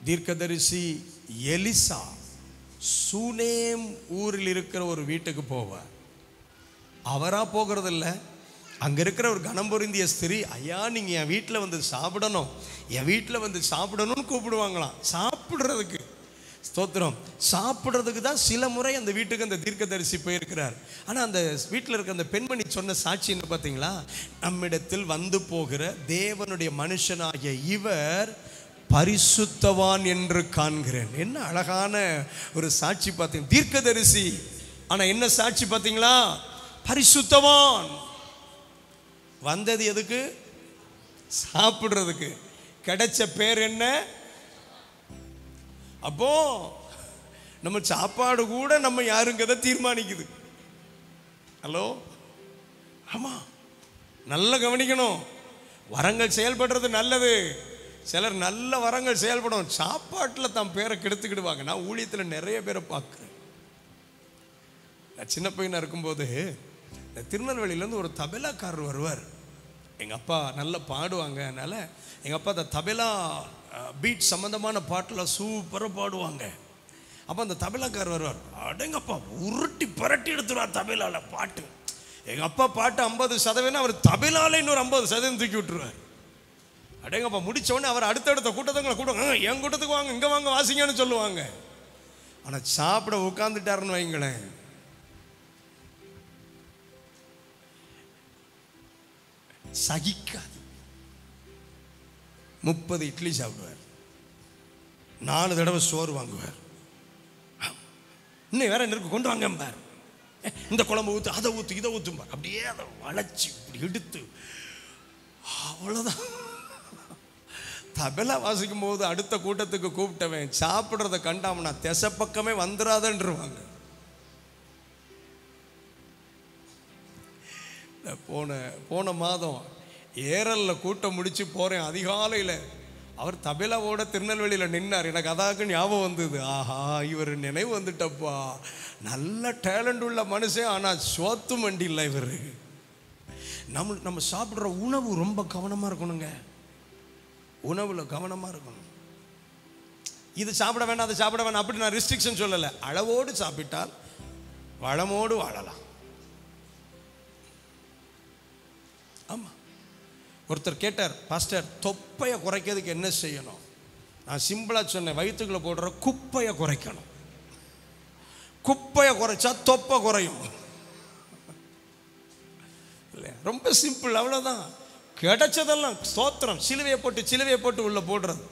தீர்க்கதரிசி எலிசா சூனேம் ஊரில் இருக்கிற ஒரு வீட்டுக்கு போவார். அவரா போகிறது இல்லை, அங்கே இருக்கிற ஒரு கனம் பொருந்திய ஸ்திரீ, ஐயா நீங்கள் என் வீட்டில் வந்து சாப்பிடணும், என் வீட்டில் வந்து சாப்பிடணும்னு கூப்பிடுவாங்களாம். சாப்பிட்றதுக்கு, ஸ்தோத்திரம், சாப்பிட்றதுக்கு தான் சில முறை அந்த வீட்டுக்கு அந்த தீர்க்கதரிசி போயிருக்கிறார். ஆனால் அந்த வீட்டில் இருக்க அந்த பெண்மணி சொன்ன சாட்சி என்ன பார்த்தீங்களா? நம்மிடத்தில் வந்து போகிற தேவனுடைய மனுஷனாகிய இவர் பரிசுத்தவான் என்று காண்கிறேன். என்ன அழகான ஒரு சாட்சி பார்த்தீங்க, தீர்க்கதரிசி. ஆனால் என்ன சாட்சி பார்த்தீங்களா? பரிசுத்தவான். வந்தது எதுக்கு? சாப்பிட்றதுக்கு. கிடைச்ச பேர் என்ன? அப்போ நம்ம சாப்பாடு கூட நம்ம யாருங்கிறத தீர்மானிக்குது. ஹலோ, ஆமா, நல்லா கவனிக்கணும். வரங்கள் செயல்படுறது நல்லது. சிலர் நல்ல வரங்கள் செயல்படும், சாப்பாட்டில் தான் பேரை கெடுத்துக்கிடுவாங்க. நான் ஊழியத்தில் நிறைய பேரை பார்க்குறேன். நான் சின்ன பையனாக இருக்கும்போது திருநெல்வேலியிலேருந்து ஒரு தபேலாக்காரர் வருவார். எங்கள் அப்பா நல்லா பாடுவாங்க, அதனால் எங்கள் அப்பா அந்த தபேலா பீட் சம்மந்தமான பாட்டில் சூப்பராக பாடுவாங்க. அப்போ அந்த தபேலாக்காரர் வருவார், அடங்கப்பா உருட்டி பரட்டி எடுத்துருவார் தபேலாவில் பாட்டு. எங்கள் அப்பா பாட்டு 50%, அவர் தபேலாவில் இன்னொரு 50% தூக்கி விட்டுருவார். அடேங்கப்பா முடித்தவொடனே அவர் அடுத்தடுத்த கூட்டத்துங்களை கூடுவாங்க, என் கூட்டத்துக்கு வாங்க, இங்கே வாங்க வாசிங்கன்னு சொல்லுவாங்க. ஆனால் சாப்பிட உட்காந்துட்டாருன்னு வைங்களேன், சகிக்காது. 30 இட்லி சாப்பிடுவார், 4 தடவை சோறு வாங்குவார். இன்னும் வேற என்ன இருக்கு கொண்டு வாங்க பார், இந்த குழம்பு ஊற்று, அதை ஊற்று, இதை ஊற்றும்பார். அப்படியே அதை வளைச்சி இப்படி எடுத்து அவ்வளோதான். தபலா வாசிக்கும் போது அடுத்த கூட்டத்துக்கு கூப்பிட்டவன் சாப்பிட்றத கண்டாமனா திசை பக்கமே வந்துடாதன்றுவாங்க. போன மாதம் ஏரலில் கூட்டம் முடிச்சு போகிறேன். அதிகாலையில் அவர் தபேலாவோட திருநெல்வேலியில் நின்னார். எனக்கு அதாக்கு ஞாபகம் வந்தது. ஆஹா, இவர் நினைவு வந்துட்டப்பா, நல்ல டேலண்ட் உள்ள மனுஷன், ஆனால் சோத்து மண்டி இல்லை இவர். நம்ம சாப்பிட்ற உணவு ரொம்ப கவனமாக இருக்கணுங்க. உணவில் கவனமாக இருக்கணும். இது சாப்பிட வேண்டாம், அதை சாப்பிட வேண்டாம் அப்படி நான் ரெஸ்ட்ரிக்ஷன் சொல்லலை. அளவோடு சாப்பிட்டால் வளமோடு வாழலாம். ஆமாம். ஒருத்தர் கேட்டார், பாஸ்டர் தொப்பையை குறைக்கிறதுக்கு என்ன செய்யணும்? நான் சிம்பிளாக சொன்னேன், வயிற்றுக்குள்ளே போடுற குப்பையை குறைக்கணும். குப்பையை குறைச்சா தொப்பை குறையும். இல்லை, ரொம்ப சிம்பிள், அவ்வளோதான். கிடைச்சதெல்லாம் ஸ்தோத்திரம். சிலுவையை போட்டு உள்ளே போடுறது.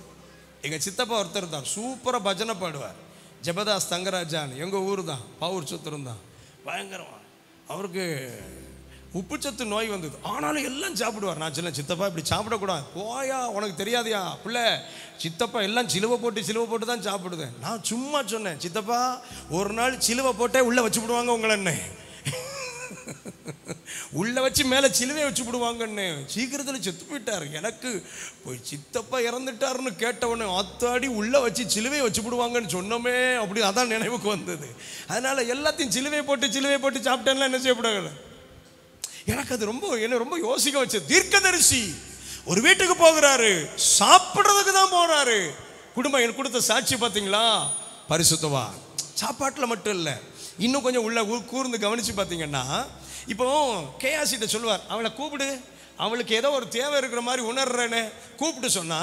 எங்கள் சித்தப்பா ஒருத்தர் தான், சூப்பராக பஜனை பாடுவார். ஜெபதாஸ் தங்கராஜான், எங்கள் ஊர் தான், பாவூர் சுத்திரம் தான், பயங்கரமாக. அவருக்கு உப்புச்சத்து நோய் வந்தது, ஆனாலும் எல்லாம் சாப்பிடுவார். நான் சொன்னேன், சித்தப்பா இப்படி சாப்பிடக்கூடாது, போயா உனக்கு தெரியாதியா பிள்ளை, சித்தப்பா எல்லாம் சிலுவை போட்டு தான் சாப்பிடுதேன். நான் சும்மா சொன்னேன், சித்தப்பா ஒரு நாள் சிலுவை போட்டே உள்ளே வச்சு விடுவாங்க உங்களை, என்ன உள்ள வச்சு மேலே சிலுவையை வச்சு விடுவாங்கன்னு. சீக்கிரத்தில் செத்து போயிட்டார். எனக்கு போய் சித்தப்பா இறந்துட்டாருன்னு கேட்டவொடனே ஆத்தாடி உள்ள வச்சு சிலுவையை வச்சு விடுவாங்கன்னு சொன்னோமே, அப்படி அதான் நினைவுக்கு வந்தது. அதனால எல்லாத்தையும் சிலுவையை போட்டு சாப்பிட்டேன்னா என்ன செய்யப்படாது. எனக்கு அது என்ன ரொம்ப யோசிக்க வச்சு. தீர்க்கதரிசி ஒரு வீட்டுக்கு போகிறாரு, சாப்பிட்றதுக்கு தான் போறாரு. குடும்பம் எனக்கு கொடுத்த சாட்சி பார்த்தீங்களா? பரிசுத்தவா சாப்பாட்டில் மட்டும் இல்லை, இன்னும் கொஞ்சம் உள்ள கூர்ந்து கவனிச்சு பார்த்தீங்கன்னா, இப்போ கேஆசிட்ட சொல்லுவார், அவளை கூப்பிடு, அவளுக்கு ஏதோ ஒரு தேவை இருக்கிற மாதிரி உணர்றேன்னு கூப்பிட்டு சொன்னா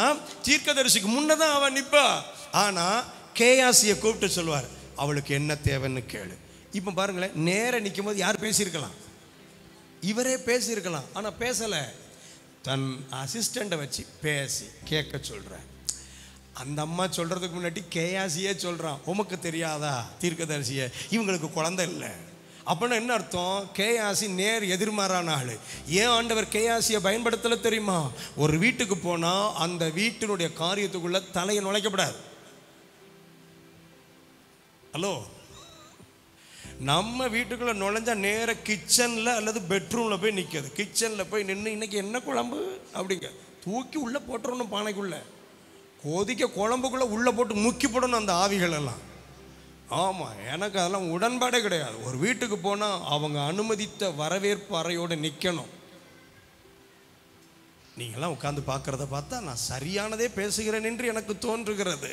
தீர்க்கதரிசிக்கு முன்னதான் அவன் நிற்பா. ஆனா கேஆசியை கூப்பிட்டு சொல்லுவார், அவளுக்கு என்ன தேவைன்னு கேளு. இப்போ பாருங்களேன், நேர நிற்கும் போது யார் பேசியிருக்கலாம்? இவரே பேசியிருக்கலாம். ஆனால் பேசலை, தன் அசிஸ்டண்ட்டை வச்சு பேசி கேட்க சொல்கிறார். அந்த அம்மா சொல்கிறதுக்கு முன்னாடி கேஆசியே சொல்கிறான், உமக்கு தெரியாதா தீர்க்கதரிசியை, இவங்களுக்கு குழந்தை இல்லை. அப்படின்னா என்ன அர்த்தம்? கேஆசி நேர் எதிர்மாறான ஆள். ஏன் ஆண்டவர் கேஆசியை பயன்படுத்தலை தெரியுமா? ஒரு வீட்டுக்கு போனால் அந்த வீட்டினுடைய காரியத்துக்குள்ள தலையை நுழைக்கப்படாது. ஹலோ, நம்ம வீட்டுக்குள்ளே நுழைஞ்சா நேர கிச்சனில் அல்லது பெட்ரூமில் போய் நிற்காது. கிச்சனில் போய் நின்று இன்னைக்கு என்ன குழம்பு அப்படிங்க தூக்கி உள்ளே போட்டுறணும். பானைக்குள்ளே கொதிக்க குழம்புக்குள்ளே உள்ளே போட்டு முக்கி போடணும் அந்த ஆவிகள் எல்லாம். ஆமாம், எனக்கு அதெல்லாம் உடன்பாடே கிடையாது. ஒரு வீட்டுக்கு போனால் அவங்க அனுமதித்த வரவேற்பு அறையோடு நிற்கணும். நீங்களாம் உட்காந்து பார்க்குறத பார்த்தா நான் சரியானதே பேசுகிறேன் என்று எனக்கு தோன்றுகிறது.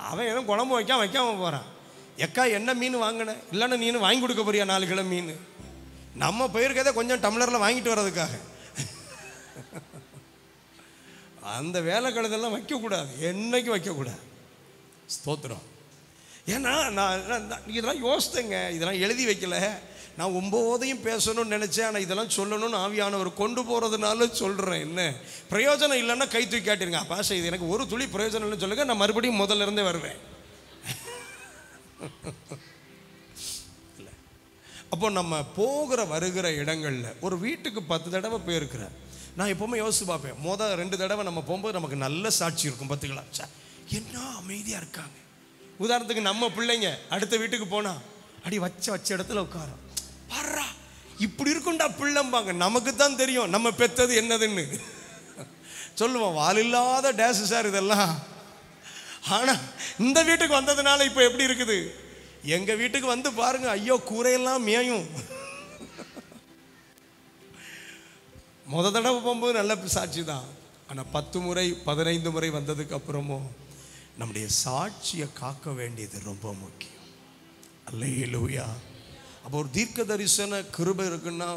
அவன் எதுவும் குழம்பு வைக்காம போகிறான். எக்கா என்ன மீன் வாங்கின, இல்லைன்னா நீனு வாங்கி கொடுக்க போறியா 4 கிலோ மீன்? நம்ம போயிருக்கதே கொஞ்சம் டம்ளரில் வாங்கிட்டு வர்றதுக்காக. அந்த வேலை கழுதெல்லாம் வைக்கக்கூடாது, என்னைக்கு வைக்கக்கூடாது. ஸ்தோத்திரம். ஏன்னா நான் இதெல்லாம் யோசித்தேங்க, இதெல்லாம் எழுதி வைக்கல. நான் 9 பேசணும்னு நினச்சேன், ஆனால் இதெல்லாம் சொல்லணும்னு ஆவியானவர் கொண்டு போகிறதுனால சொல்கிறேன். என்ன பிரயோஜனம் இல்லைன்னா கை தூக்கி காட்டிருங்க. பாஷா இது எனக்கு ஒரு துளி பிரயோஜனம் இல்லைன்னு சொல்லுங்க, நான் மறுபடியும் முதல்ல இருந்தே வருவேன். இல்லை, அப்போ நம்ம வருகிற இடங்களில் ஒரு வீட்டுக்கு 10 தடவை போயிருக்கிறேன். நான் எப்பவுமே யோசிச்சு பார்ப்பேன், 2 தடவை நம்ம போகும்போது நமக்கு நல்ல சாட்சி இருக்கும். பார்த்துக்கலாம், என்ன அமைதியாக இருக்காங்க. உதாரணத்துக்கு நம்ம பிள்ளைங்க அடுத்த வீட்டுக்கு போனா அடி வச்ச இடத்துல உட்காரம், பாரா இப்படி இருக்கும்டா பிள்ளைம்பாங்க. நமக்கு தான் தெரியும் நம்ம பெத்தது என்னதுன்னு. சொல்லுவோம், வாலில்லாத டேஸ் சார் இதெல்லாம். ஆனா இந்த வீட்டுக்கு வந்ததுனால இப்போ எப்படி இருக்குது? எங்க வீட்டுக்கு வந்து பாருங்க, ஐயோ கூரையெல்லாம் மேயும். தடவை போகும்போது நல்ல சாட்சி தான். ஆனால் 10 முறை 15 முறை வந்ததுக்கு அப்புறமும் நம்முடைய சாட்சியை காக்க வேண்டியது ரொம்ப முக்கியம். அல்லேலூயா. அப்போ ஒரு தீர்க்க தரிசன கிருபை இருக்குன்னா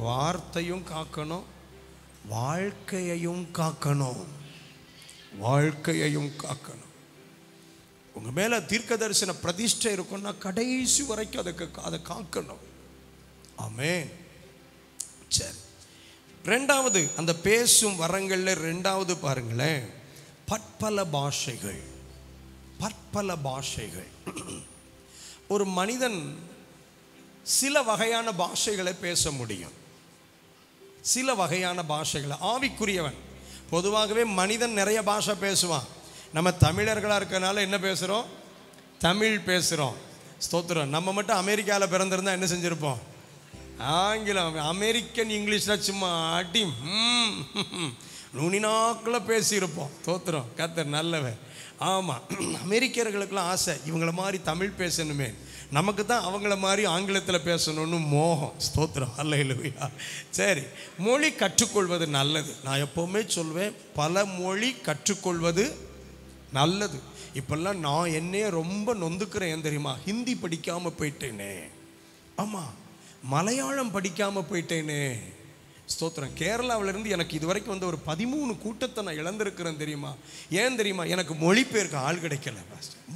வார்த்தையும் காக்கணும், வாழ்க்கையையும் காக்கணும். உங்க மேல தீர்க்க தரிசன பிரதிஷ்டை இருக்குன்னா கடைசி வரைக்கும் அதை காக்கணும். ஆமென். சரி, 2வது அந்த பேசும் வரங்கள்ல 2வது பாருங்களேன், பற்பல பாஷைகள். ஒரு மனிதன் சில வகையான பாஷைகளை பேச முடியும். சில வகையான பாஷைகளை. ஆவிக்குரியவன் பொதுவாகவே மனிதன் நிறைய பாஷை பேசுவான். நம்ம தமிழர்களாக இருக்கனால என்ன பேசுகிறோம்? தமிழ் பேசுகிறோம். ஸ்தோத்திரம். நம்ம மட்டும் அமெரிக்காவில் பிறந்திருந்தா என்ன செஞ்சுருப்போம்? ஆங்கிலம், அமெரிக்கன் இங்கிலீஷில் சும்மா அடி நுனிநாக்கில் பேசியிருப்போம். ஸ்தோத்திரம். கர்த்தர் நல்லவன். ஆமாம், அமெரிக்கர்களுக்கெல்லாம் ஆசை இவங்கள மாதிரி தமிழ் பேசணுமே, நமக்கு தான் அவங்கள மாதிரி ஆங்கிலத்தில் பேசணும்னு மோகம். ஸ்தோத்திரம். அல்லேலூயா. சரி, மொழி கற்றுக்கொள்வது நல்லது. நான் எப்போவுமே சொல்வேன், பல மொழி கற்றுக்கொள்வது நல்லது. இப்பெல்லாம் நான் என்னையே ரொம்ப நொந்துக்கிறேன். ஏன் தெரியுமா? ஹிந்தி படிக்காமல் போயிட்டேனே. ஆமாம், மலையாளம் படிக்காமல் போயிட்டேனே. ஸ்தோத்திரம். கேரளாவிலேருந்து எனக்கு இது வரைக்கும் வந்து ஒரு 13 கூட்டத்தை நான் இழந்திருக்கிறேன் தெரியுமா? ஏன் தெரியுமா? எனக்கு மொழிபெயர்க்க ஆள் கிடைக்கல.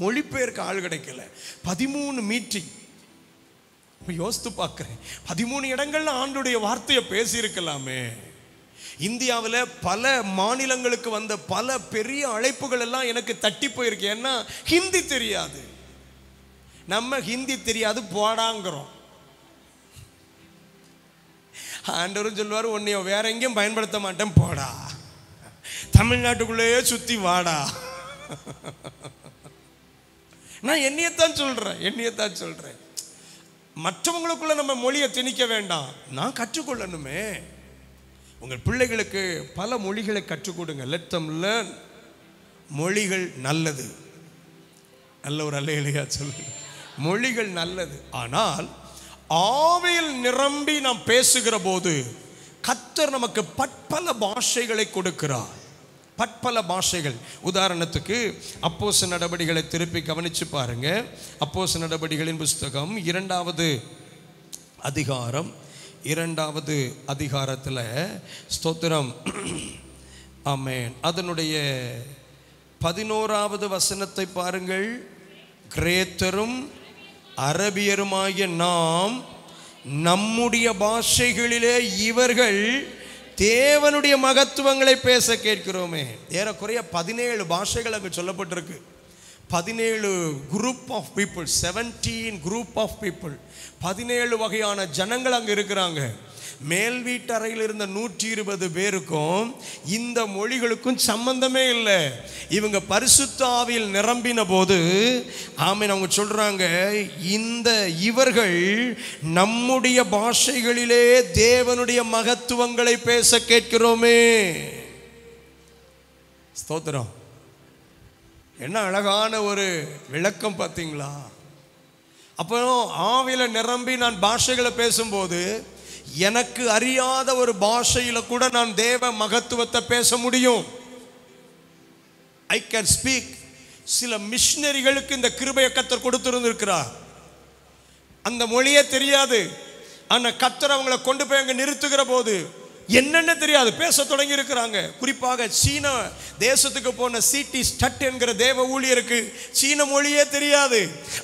மொழிபெயர்க்க ஆள் கிடைக்கல. 13 மீட்டிங். இப்போ யோசித்து பார்க்குறேன், 13 இடங்கள்ல ஆண்டுடைய வார்த்தையை பேசியிருக்கலாமே. இந்தியாவில் பல மாநிலங்களுக்கு வந்த பல பெரிய அழைப்புகள் எல்லாம் எனக்கு தட்டி போயிருக்கு. ஏன்னா ஹிந்தி தெரியாது. நம்ம ஹிந்தி தெரியாது போடாங்கிறோம். ஆண்டவரும் சொல்லுவார், உன்னைய வேற எங்கேயும் பயன்படுத்த மாட்டேன், போடா, தமிழ்நாட்டுக்குள்ளேயே சுற்றி வாடா. நான் என்னையத்தான் சொல்கிறேன். மற்றவங்களுக்குள்ள நம்ம மொழியை திணிக்க வேண்டாம், நான் கற்றுக்கொள்ளணுமே. உங்கள் பிள்ளைகளுக்கு பல மொழிகளை கற்றுக் கொடுங்க. Let them learn. மொழிகள் நல்லது. நல்ல ஒரு அல்லேலூயா சொல்லுங்க. மொழிகள் நல்லது. ஆனால் ஆவியில் நிரம்பி நாம் பேசுகிற போது கர்த்தர் நமக்கு பற்பல பாஷைகளை கொடுக்கிறார். பற்பல பாஷைகள். உதாரணத்துக்கு அப்போஸ்தலர் நடபடிகளை திருப்பி கவனிச்சு பாருங்க. அப்போஸ்தலர் நடபடிகளின் புஸ்தகம் 2வது அதிகாரம் 2வது அதிகாரத்தில் ஸ்தோத்திரம். ஆமென். அதனுடைய 11வது வசனத்தை பாருங்கள். கிரேத்தரும் அரபியருமாகிய நாம் நம்முடைய பாஷைகளிலே இவர்கள் தேவனுடைய மகத்துவங்களை பேச கேட்கிறோமே. ஏறக்குறைய 17 பாஷைகள் அங்கு சொல்லப்பட்டிருக்கு. 17 group of people, 17 group of people. 17 வகையான ஜனங்கள் அங்கே இருக்கிறாங்க. மேல் வீட்டறையில் இருந்த 120 பேருக்கும் இந்த மொழிகளுக்கும் சம்பந்தமே இல்லை. இவங்க பரிசுத்த ஆவியில் நிரம்பின போது ஆமென் அவங்க சொல்றாங்க, இவர்கள் நம்முடைய பாஷைகளிலே தேவனுடைய மகத்துவங்களை பேச கேட்கிறோமே. ஸ்தோத்திரம். என்ன அழகான ஒரு விளக்கம் பார்த்தீங்களா? அப்போ ஆவியில நிரம்பி நான் பாஷைகளை பேசும்போது எனக்கு அறியாத ஒரு பாஷையில கூட நான் தேவ மகத்துவத்தை பேச முடியும். I can speak. சில மிஷனரிகளுக்கு இந்த கிருபையை கர்த்தர் கொடுத்திருந்திருக்கிறார். அந்த மொழியே தெரியாது, ஆனா கர்த்தர் அவங்களை கொண்டு போய் அங்க நிறுத்துகிற போது என்னென்ன தெரியாது, பேச தொடங்கி இருக்கிறாங்க. குறிப்பாக சீன தேசத்துக்கு போன சிடி ஸ்டட் என்கிற தேவ ஊழியருக்கு சீன மொழியே தெரியாது.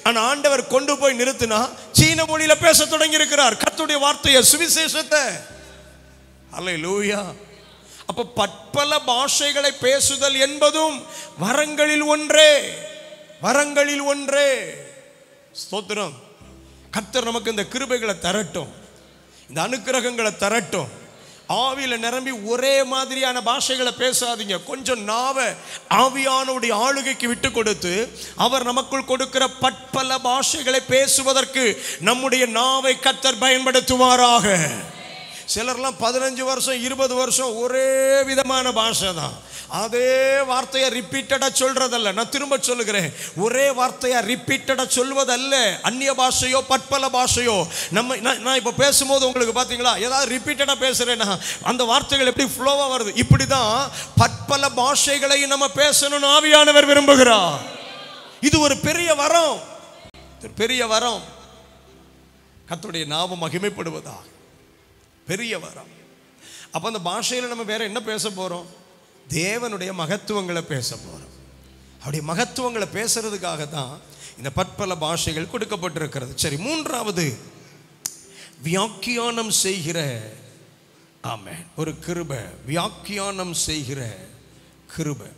ஆனா ஆண்டவர் கொண்டு போய் நிறுத்தினா சீன மொழியில பேச தொடங்கி இருக்கிறார் கர்த்தருடைய வார்த்தையை, சுவிசேஷத்தை. அல்லேலூயா. அப்ப பற்பல பாஷைகளை பேசுதல் என்பதும் வரங்களில் ஒன்றே. வரங்களில் ஒன்றே. ஸ்தோத்திரம். கர்த்தர் நமக்கு இந்த கிருபைகளை தரட்டும், இந்த அனுக்கிரகங்களை தரட்டும். ஆவியில நிரம்பி ஒரே மாதிரியான பாஷைகளை பேசாதீங்க. கொஞ்சம் நாவை ஆவியானுடைய ஆளுகைக்கு விட்டு கொடுத்து அவர் நமக்குள் கொடுக்கிற பற்பல பாஷைகளை பேசுவதற்கு நம்முடைய நாவை கர்த்தர் பயன்படுத்துவாராக. சிலர்லாம் 15 வருஷம் 20 வருஷம் ஒரே விதமான பாஷை தான். அதே வார்த்தையை ரிப்பீட்டடா சொல்றதல்ல. நான் திரும்ப சொல்லுகிறேன், ஒரே வார்த்தையா ரிப்பீட்டடா சொல்வதல்ல. அந்நிய பாஷையோ பற்பல பாஷையோ நான் இப்ப பேசும்போது உங்களுக்கு பாத்தீங்களா, ஏதாவது ரிப்பீட்டடா பேசுறேன்னா அந்த வார்த்தைகள் எப்படி ஃப்ளோவா வருது. இப்படிதான் பற்பல பாஷைகளை நம்ம பேசணும்னு ஆவியானவர் விரும்புகிறார். இது ஒரு பெரிய வரம், பெரிய வரம். கர்த்தருடைய நாமம் மகிமைப்படுவதா பெரிய வரம். அப்ப அந்த பாஷையில நம்ம வேற என்ன பேச போறோம்? தேவனுடைய மகத்துவங்களை பேச போறோம். அவருடைய மகத்துவங்களை பேசுறதுக்காக தான் இந்த பற்பல பாஷைகள் கொடுக்கப்பட்டிருக்கிறது. சரி, 3வது வியாக்கியானம் செய்கிற ஆமென் ஒரு கிருபை. வியாக்கியானம் செய்கிற கிருபை.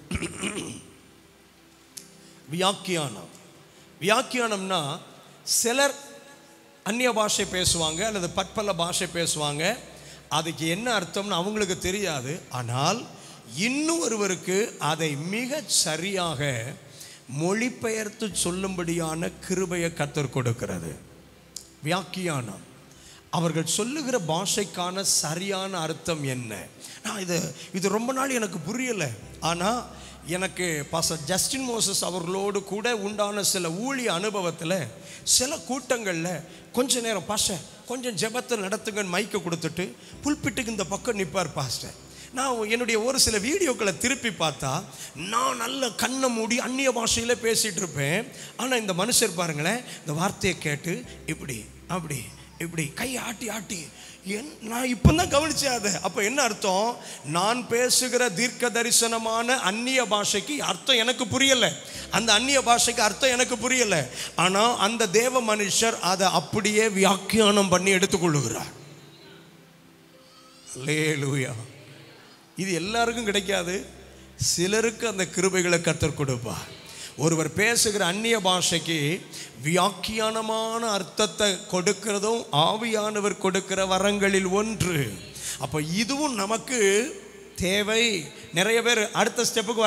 வியாக்கியானம். வியாக்கியானம்னா சிலர் அந்நிய பாஷை பேசுவாங்க அல்லது பற்பல பாஷை பேசுவாங்க. அதுக்கு என்ன அர்த்தம்னு அவங்களுக்கு தெரியாது. ஆனால் இன்னும் ஒருவருக்கு அதை மிக சரியாக மொழிபெயர்த்து சொல்லும்படியான கிருபையை கர்த்தர் கொடுக்கிறது. வியாக்கியானம், அவர்கள் சொல்லுகிற பாஷைக்கான சரியான அர்த்தம் என்ன? நான் இது ரொம்ப நாள் எனக்கு புரியலை. ஆனால் எனக்கு பாஸ்டர் ஜஸ்டின் மோசஸ் அவர்களோடு கூட உண்டான சில ஊழிய அனுபவத்தில் சில கூட்டங்களில் கொஞ்ச நேரம் பாஸ்டர் கொஞ்சம் ஜெபத்தை நடத்துங்கன்னு மைக்கை கொடுத்துட்டு புல்பிட்டுக்கு இந்த பக்கம் நிற்பார் பாஸ்டர். நான் என்னுடைய ஒரு சில வீடியோக்களை திருப்பி பார்த்தா நான் நல்ல கண்ணை மூடி அந்நிய பாஷையில் பேசிகிட்டு இருப்பேன். ஆனால் இந்த மனுஷர் பாருங்களேன், இந்த வார்த்தையை கேட்டு இப்படி அப்படி இப்படி கை ஆட்டி ஆட்டி நான் இப்போ தான் கவனிச்சேன். அதை அப்போ என்ன அர்த்தம்? நான் பேசுகிற தீர்க்க தரிசனமான அந்நிய பாஷைக்கு அர்த்தம் எனக்கு புரியலை, அந்த அந்நிய பாஷைக்கு அர்த்தம் எனக்கு புரியலை. ஆனால் அந்த தேவ மனுஷர் அதை அப்படியே வியாக்கியானம் பண்ணி எடுத்துக்கொள்ளுகிறார். அல்லேலூயா. இது எல்லாருக்கும் கிடைக்காது, சிலருக்கு அந்த கிருபைகளை கர்த்தர் கொடுப்பார். ஒருவர் பேசுகிற அந்நிய பாஷைக்கு வியாக்கியானமான அர்த்தத்தை கொடுக்கிறதும் ஆவியானவர் கொடுக்கிற வரங்களில் ஒன்று. அப்போ இதுவும் நமக்கு தேவை. நிறைய பேர் அடுத்த ஸ்டெப்புக்கு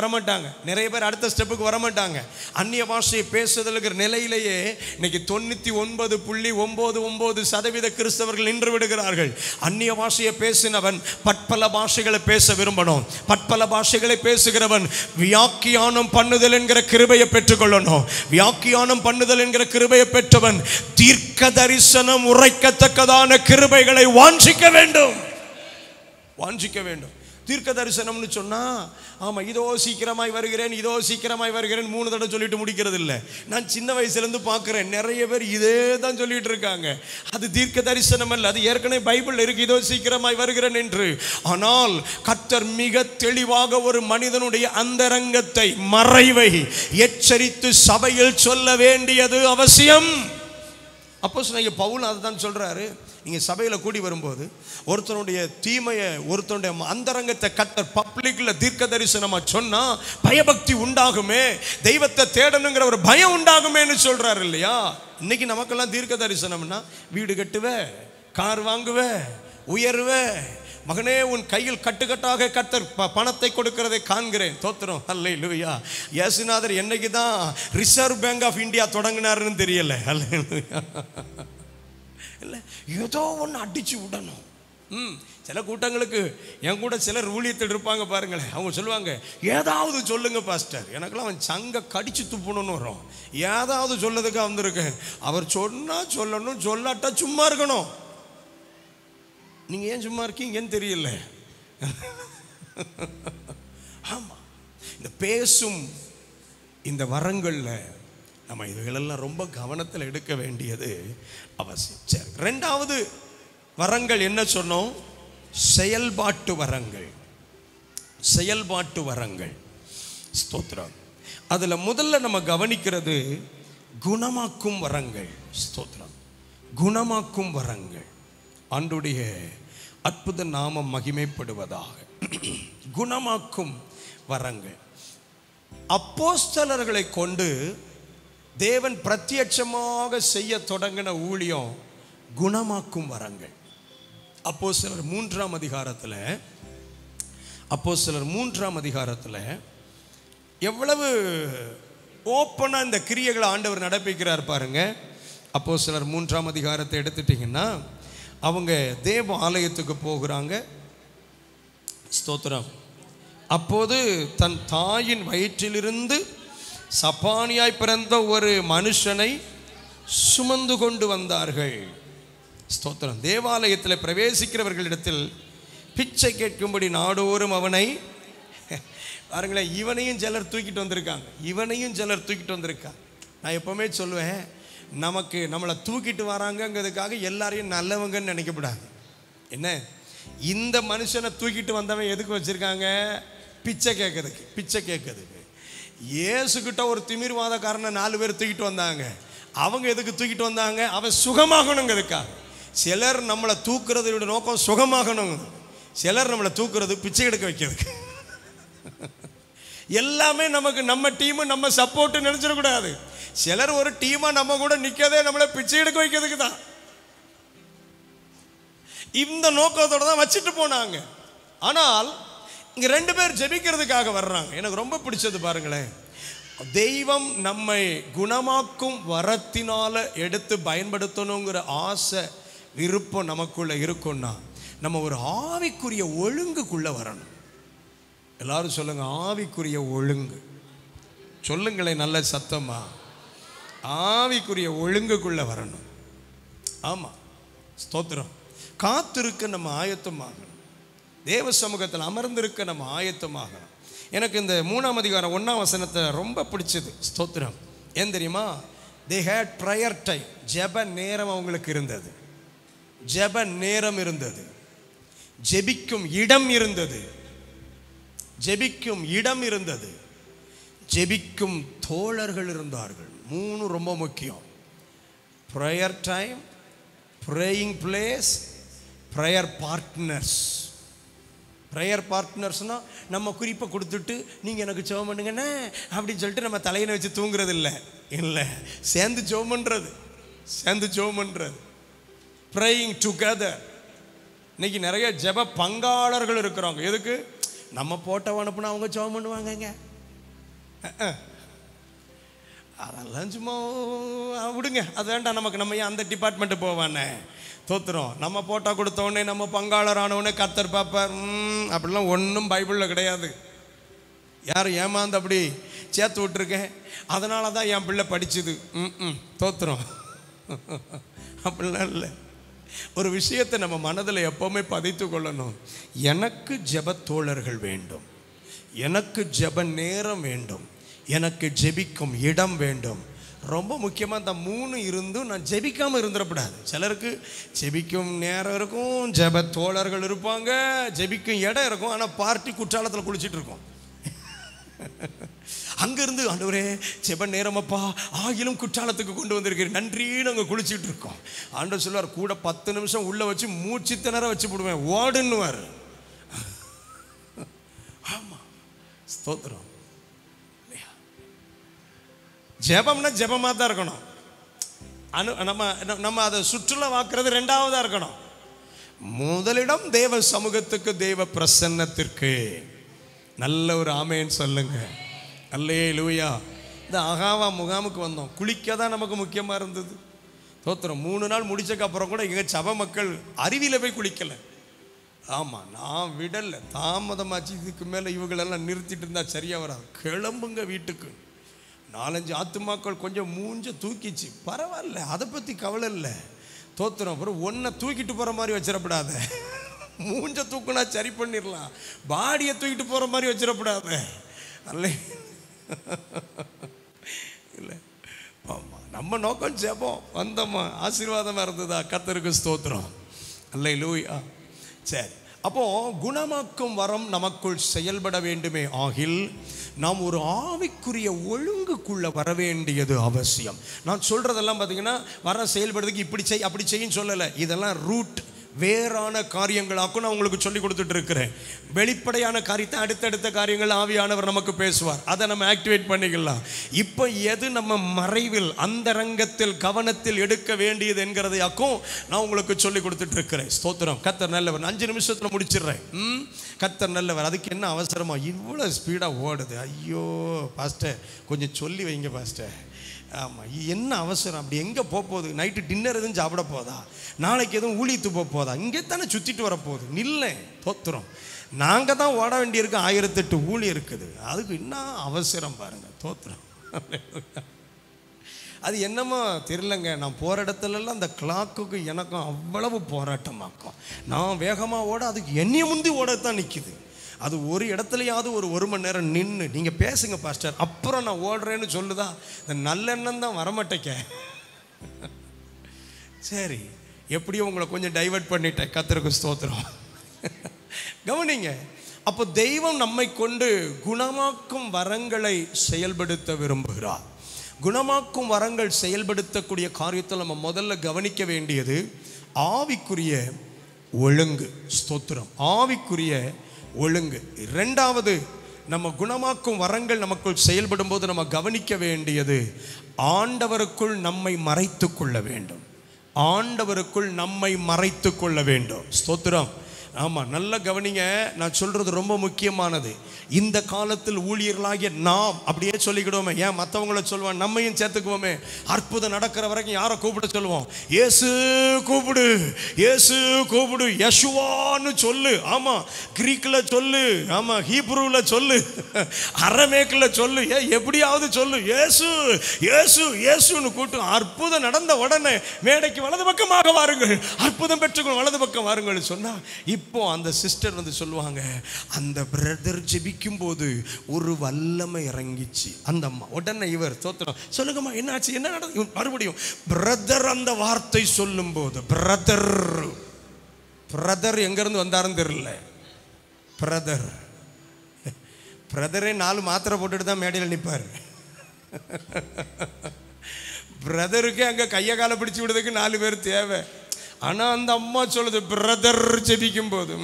வரமாட்டாங்க, அந்நிய பாஷையை பேசுதலுங்கிற நிலையிலேயே இன்னைக்கு 99.99% கிறிஸ்தவர்கள் நின்று விடுகிறார்கள். அந்நிய பாஷையை பேசினவன் பற்பல பாஷைகளை பேச விரும்பணும். பற்பல பாஷைகளை பேசுகிறவன் வியாக்கியானம் பண்ணுதல் என்கிற கிருபையை பெற்றுக்கொள்ளணும். வியாக்கியானம் பண்ணுதல் என்கிற கிருபையை பெற்றவன் தீர்க்க தரிசனம் உரைக்கத்தக்கதான கிருபைகளை வாஞ்சிக்க வேண்டும். தீர்க்க தரிசனம்னு சொன்னா ஆமா இதோ சீக்கிரமாய் வருகிறேன் 3 தடவை சொல்லிட்டு முடிக்கிறது இல்லை. நான் சின்ன வயசுலேருந்து பார்க்குறேன், நிறைய பேர் இதே தான் சொல்லிட்டு இருக்காங்க. அது தீர்க்க தரிசனம் அல்ல, அது ஏற்கனவே பைபிள் இருக்கு, இதோ சீக்கிரமாய் வருகிறேன் என்று. ஆனால் கர்த்தர் மிக தெளிவாக ஒரு மனிதனுடைய அந்தரங்கத்தை, மறைவை எச்சரித்து சபையில் சொல்ல வேண்டியது அவசியம். அப்போஸ்தலனாகிய பவுல் அதை தான் சொல்றாரு. நீங்கள் சபையில் கூடி வரும்போது ஒருத்தனுடைய தீமையை, ஒருத்தனுடைய அந்தரங்கத்தை கர்த்தர் பப்ளிக்கில் தீர்க்க தரிசனமாக சொன்னால் பயபக்தி உண்டாகுமே, தெய்வத்தை தேடணுங்கிற ஒரு பயம் உண்டாகுமேன்னு சொல்கிறாரு இல்லையா? இன்னைக்கு நமக்கெல்லாம் தீர்க்க தரிசனம்னா வீடு கட்டுவே, கார் வாங்குவே, உயர்வே, மகனே உன் கையில் கட்டுக்கட்டாக கர்த்தர் பணத்தை கொடுக்கிறதை காண்கிறேன். தோத்திரம், அல்லேலூயா. இயேசுநாதர் என்னைக்கு தான் ரிசர்வ் பேங்க் ஆஃப் இந்தியா தொடங்கினாருன்னு தெரியல. அல்லேலூயா. இல்லை, ஏதோ ஒன்று அடிச்சு விடணும். சில கூட்டங்களுக்கு என் கூட சிலர் ஊழியத்தில் இருப்பாங்க பாருங்களேன், அவங்க சொல்லுவாங்க ஏதாவது சொல்லுங்க பாஸ்டர். எனக்கெல்லாம் அவன் சங்க கடிச்சு துப்புணுன்னு வரும். ஏதாவது சொல்லதுக்காக வந்திருக்கேன். அவர் சொன்னா சொல்லணும், சொல்லாட்டா சும்மா இருக்கணும். நீங்க ஏன் சும்மா இருக்கீங்கன்னு தெரியல. ஆமா, இந்த பேசும் இந்த வரங்கள்ல நம்ம இதுகளெல்லாம் ரொம்ப கவனத்தில் எடுக்க வேண்டியது அவசியம். சரி, ரெண்டாவது வரங்கள் என்ன சொன்னோம்? செயல்பாட்டு வரங்கள். ஸ்தோத்திரம். அதுல முதல்ல நம்ம கவனிக்கிறது குணமாக்கும் வரங்கள். ஸ்தோத்திரம். குணமாக்கும் வரங்கள். ஆண்டவருடைய அற்புத நாமம் மகிமைப்படுவதாக. குணமாக்கும் வரங்கள். அப்போஸ்தலர்களை கொண்டு தேவன் பிரத்யட்சமாக செய்ய தொடங்கின ஊழியம் குணமாக்கும் வரங்கள். அப்போஸ்தலர் 3ஆம் அதிகாரத்தில் எவ்வளவு ஓப்பனா இந்த கிரியைகளை ஆண்டவர் நடப்பிக்கிறார் பாருங்க. அப்போஸ்தலர் 3ஆம் அதிகாரத்தை எடுத்துட்டீங்கன்னா அவங்க தேவ ஆலயத்துக்கு போகிறாங்க. ஸ்தோத்திரம். அப்போது தன் தாயின் வயிற்றிலிருந்து சப்பானியாய் பிறந்த ஒரு மனுஷனை சுமந்து கொண்டு வந்தார்கள். ஸ்தோத்திரம். தேவாலயத்தில் பிரவேசிக்கிறவர்களிடத்தில் பிச்சை கேட்கும்படி நாடோறும் அவனை பாருங்களேன், இவனையும் சிலர் தூக்கிட்டு வந்திருக்காங்க. நான் எப்பவுமே சொல்லுவேன், நம்மளை தூக்கிட்டு வராங்கங்கிறதுக்காக எல்லாரையும் நல்லவங்கன்னு நினைக்கப்படாது. என்ன, இந்த மனுஷனை தூக்கிட்டு வந்தவன் எதுக்கு வச்சிருக்காங்க? பிச்சை கேட்கறதுக்கு. இயேசுகிட்ட ஒரு திமிர்வாதக்காரனை 4 பேர் தூக்கிட்டு வந்தாங்க. அவங்க எதுக்கு தூக்கிட்டு வந்தாங்க? அவன் சுகமாகணுங்கிறதுக்காக. சிலர் நம்மளை தூக்குறதோட நோக்கம் சுகமாகணும், சிலர் நம்மளை தூக்குறது பிச்சை எடுக்க வைக்கிறதுக்கு. எல்லாமே நமக்கு நம்ம டீமு நம்ம சப்போர்ட் நினைச்சிடக்கூடாது. சிலர் ஒரு டீமா நம்ம கூட நிற்கதே நம்மளை பிச்சை எடுக்க வைக்கிறதுக்கு தான். இந்த நோக்கத்தோட தான் வச்சுட்டு போனாங்க. ஆனால் இங்க 2 பேர் ஜெபிக்கிறதுக்காக வர்றாங்க. எனக்கு ரொம்ப பிடிச்சது பாருங்களேன், தெய்வம் நம்மை குணமாக்கும் வரத்தினால எடுத்து பயன்படுத்தணுங்கிற ஆசை விருப்பம் நமக்குள்ள இருக்குன்னா நம்ம ஒரு ஆவிக்குரிய ஒழுங்குக்குள்ள வரணும். எல்லாரும் சொல்லுங்க, ஆவிக்குரிய ஒழுங்கு. சொல்லுங்களேன் நல்ல சத்தமா, ஆவிக்குரிய ஒழுங்குக்குள்ள வரணும். ஆமா, ஸ்தோத்திரம். காத்திருக்க நம்ம ஆயத்தமாகணும். தேவ சமூகத்தில் அமர்ந்திருக்க நம்ம ஆயத்தமாகணும். எனக்கு இந்த 3ஆம் அதிகாரம் 1ஆம் வசனத்தை ரொம்ப பிடிச்சது. ஸ்தோத்திரம். ஏன் தெரியுமா? they had prayer time. ஜெப நேரம் அவங்களுக்கு இருந்தது. ஜெப நேரம் இருந்தது. ஜெபிக்கும் இடம் இருந்தது. ஜெபிக்கும் இடம் இருந்தது. ஜெபிக்கும் தோழர்கள் இருந்தார்கள். 3 ரொம்ப முக்கியம். prayer time, praying place, prayer partners. Prayer பார்ட்னர்ஸ்னால் நம்ம குறிப்பை கொடுத்துட்டு நீங்கள் எனக்கு ஜெபம் பண்ணுங்கண்ணே அப்படின்னு சொல்லிட்டு நம்ம தலையினை வச்சு தூங்குறது இல்லை. இல்லை, சேர்ந்து ஜெபம் பண்ணுறது, சேர்ந்து ஜெபம் பண்ணுறது. Praying together. இன்னைக்கு நிறைய ஜெப பங்காளர்கள் இருக்கிறாங்க. எதுக்கு? நம்ம போட்டோ அனுப்புனா அவங்க ஜெபம் பண்ணுவாங்கங்க. அதெல்லாம் சும்மா விடுங்க, அது வேண்டாம் நமக்கு. நம்ம ஏன் அந்த டிபார்ட்மெண்ட்டு போவானே? தோத்துறோம். நம்ம போட்டோ கொடுத்தோடனே நம்ம பங்காளர் ஆனவுடனே கர்த்தர் பார்ப்பார் அப்படிலாம் ஒன்றும் பைபிளில் கிடையாது. யாரும் ஏமாந்து அப்படி சேர்த்து விட்டுருக்கேன், அதனால தான் என் பிள்ளை படிச்சுது. தோத்துறோம். அப்படிலாம் இல்லை. ஒரு விஷயத்தை நம்ம மனதில் எப்போவுமே பதித்து கொள்ளணும். எனக்கு ஜெப தோழர்கள் வேண்டும், எனக்கு ஜெப நேரம் வேண்டும், எனக்கு ஜெபிக்கும் இடம் வேண்டும். ரொம்ப முக்கியமாக இந்த 3 இருந்தும் நான் ஜெபிக்காமல் இருந்துடக்கூடாது. சிலருக்கு ஜெபிக்கும் நேரம் இருக்கும், ஜெப தோழர்கள் இருப்பாங்க, ஜெபிக்கும் இடம் இருக்கும், ஆனால் பார்ட்டி குற்றாலத்தில் குளிச்சுட்டு இருக்கோம். அங்கேருந்து ஆண்டவரே ஜெப நேரமப்பா ஆகிலும் குற்றாலத்துக்கு கொண்டு வந்திருக்கிறேன் நன்றின்னு அங்கே குளிச்சுட்டு இருக்கோம். ஆண்டவர் சொல்லுவார், கூட 10 நிமிஷம் உள்ளே வச்சு மூச்சு திணற வச்சு விடுவேன், ஓடுன்னுவார். ஆமாம், ஸ்தோத்திரம். ஜெபம்னா ஜெபமாக தான் இருக்கணும். நம்ம அதை சுற்றுலா வாக்குறது 2ஆவதாக இருக்கணும். முதலிடம் தேவ சமூகத்துக்கு, தேவ பிரசன்னத்திற்கு. நல்ல ஒரு ஆமேன்னு சொல்லுங்க. அல்லேலூயா. இந்த அகாவா முகாமுக்கு வந்தோம், குளிக்க தான் நமக்கு முக்கியமாக இருந்தது. தோத்திரம். 3 நாள் முடிச்சக்கப்புறம் கூட எங்கள் சபை மக்கள் அருவியில் போய் குளிக்கலை. ஆமாம், நான் விடலை, தாமதமாச்சு. இதுக்கு மேலே இவங்களெல்லாம் நிறுத்திட்டு இருந்தால் சரியாக வராது, கிளம்புங்க வீட்டுக்கு. 4-5 ஆத்துமாக்கள் கொஞ்சம் மூஞ்ச தூக்கிச்சு. பரவாயில்ல, அதை பற்றி கவலை இல்லை. தோத்துறோம். அப்புறம் ஒன்றை தூக்கிட்டு போகிற மாதிரி வச்சிடப்படாத. மூஞ்ச தூக்குனா சரி பண்ணிடலாம், பாடியை தூக்கிட்டு போகிற மாதிரி வச்சிடப்படாத. அல்ல இல்லை, ஆமாம், நம்ம நோக்கம் ஜெபம். வந்தோமா, ஆசீர்வாதமாக இருந்ததா, கர்த்தருக்கு ஸ்தோத்திரம். அல்லேலூயா. சரி, அப்போ குணமாக்கும் வரம் நமக்குள் செயல்பட வேண்டுமே ஆகில் நாம் ஒரு ஆவிக்குரிய ஒழுங்குக்குள்ள வர வேண்டியது அவசியம். நான் சொல்றதெல்லாம் பார்த்தீங்கன்னா வரம் செயல்படுறதுக்கு இப்படி செய் அப்படி செய்யும் சொல்லலை. இதெல்லாம் ரூட் வேறான காரியங்களாக்கும் நான் உங்களுக்கு சொல்லி கொடுத்துட்டு இருக்கிறேன். வெளிப்படையான காரியத்தை அடுத்தடுத்த காரியங்கள் ஆவியானவர் நமக்கு பேசுவார், அதை நம்ம ஆக்டிவேட் பண்ணிக்கலாம். இப்போ எது நம்ம மறைவில் அந்தரங்கத்தில் கவனத்தில் எடுக்க வேண்டியது என்கிறதையாக்கும் நான் உங்களுக்கு சொல்லி கொடுத்துட்டு இருக்கிறேன். ஸ்தோத்திரம். கர்த்தர் நல்லவர். 5 நிமிஷத்தில் முடிச்சிடுறேன். கர்த்தர் நல்லவர். அதுக்கு என்ன அவசரமா இவ்வளோ ஸ்பீடாக ஓடுது? ஐயோ பாஸ்டர், கொஞ்சம் சொல்லி வைங்க பாஸ்டர். ஆமாம், என்ன அவசரம்? அப்படி எங்கே போகுது? நைட்டு டின்னர் எதுவும் சாப்பிட போதா? நாளைக்கு எதுவும் ஊழியத்து போதா? இங்கே தானே சுற்றிட்டு வரப்போகுது. நில்ல. தோத்துறோம். நாங்கள் தான் ஓட வேண்டியிருக்கு, 1008 ஊழி இருக்குது. அதுக்கு என்ன அவசரம் பாருங்கள். தோத்துறோம். அது என்னமோ தெரியலங்க, நான் போகிற இடத்துலலாம் அந்த கிளாக்குக்கு எனக்கும் அவ்வளவு போராட்டமாக்கும். நான் வேகமாக ஓட அதுக்கு என்னைய முந்தி ஓடத்தான் நிற்கிது. அது ஒரு இடத்துலையாவது ஒரு மணி நேரம் நின்று நீங்கள் பேசுங்க பாஸ்டர், அப்புறம் நான் ஓடுறேன்னு சொல்லுதா? இந்த நல்லெண்ணம் தான் வரமாட்டேக்க. சரி, எப்படியோ உங்களை கொஞ்சம் டைவர்ட் பண்ணிட்டேன். கர்த்தருக்கு ஸ்தோத்திரம். கவனிங்க. அப்போ தெய்வம் நம்மை கொண்டு குணமாக்கும் வரங்களை செயல்படுத்த விரும்புகிறார். குணமாக்கும் வரங்கள் செயல்படுத்தக்கூடிய காரியத்தில் நம்ம முதல்ல கவனிக்க வேண்டியது ஆவிக்குரிய ஒழுங்கு. ஸ்தோத்திரம். ஆவிக்குரிய ஒழுங்கு. 2வது நம்ம குணமாக்கும் வரங்கள் நமக்குள் செயல்படும் போது நம்ம கவனிக்க வேண்டியது, ஆண்டவருக்குள் நம்மை மறைத்து கொள்ள வேண்டும். ஆண்டவருக்குள் நம்மை மறைத்து கொள்ள வேண்டும். ஸ்தோத்திரம். ஆமாம், நல்ல கவனிங்க. நான் சொல்கிறது ரொம்ப முக்கியமானது. இந்த காலத்தில் ஊழியர்களாகிய நாம் அப்படியே சொல்லிக்கிடுவோமே, ஏன் மற்றவங்கள சொல்லுவோம், நம்மையும் சேர்த்துக்குவோமே. அற்புதம் நடக்கிற வரைக்கும் யாரை கூப்பிட சொல்லுவோம்? இயேசு கூப்பிடு, இயேசு கூப்பிடு, யசுவான்னு சொல்லு. ஆமாம், கிரீக்கில் சொல்லு, ஆமாம், ஹீப்ரூவில் சொல்லு, அரமேக்கில் சொல்லு, எப்படியாவது சொல்லு, இயேசு இயேசு இயேசுன்னு கூட்டும். அற்புதம் நடந்த உடனே மேடைக்கு வலது பக்கமாக வாருங்கள், அற்புதம் பெற்றுக்கொள், வலது பக்கம் வாருங்கள் சொன்னா, இப்போ அந்த சிஸ்டர் வந்து சொல்லுவாங்க, அந்த பிரதர் ஜெபிக்கும் போது ஒரு வல்லமை இறங்கிச்சு. அந்த அம்மா உடனே இவர் தோத்திரம், சொல்லுங்கம்மா என்னாச்சு, என்ன நடந்தது? மறுபடியும் பிரதர் அந்த வார்த்தை சொல்லும் போது, பிரதர் பிரதர் எங்கிருந்து வந்தாருன்னு தெரியல. பிரதர் பிரதரே 4 மாத்திரை போட்டுட்டு தான் மேடையில் நிற்பார். பிரதருக்கு அங்கே கையை காலை பிடிச்சி விடுறதுக்கு 4 பேர் தேவை. ஆனால் அந்த அம்மா சொல்லுது பிரதர் ஜெபிக்கும் போது.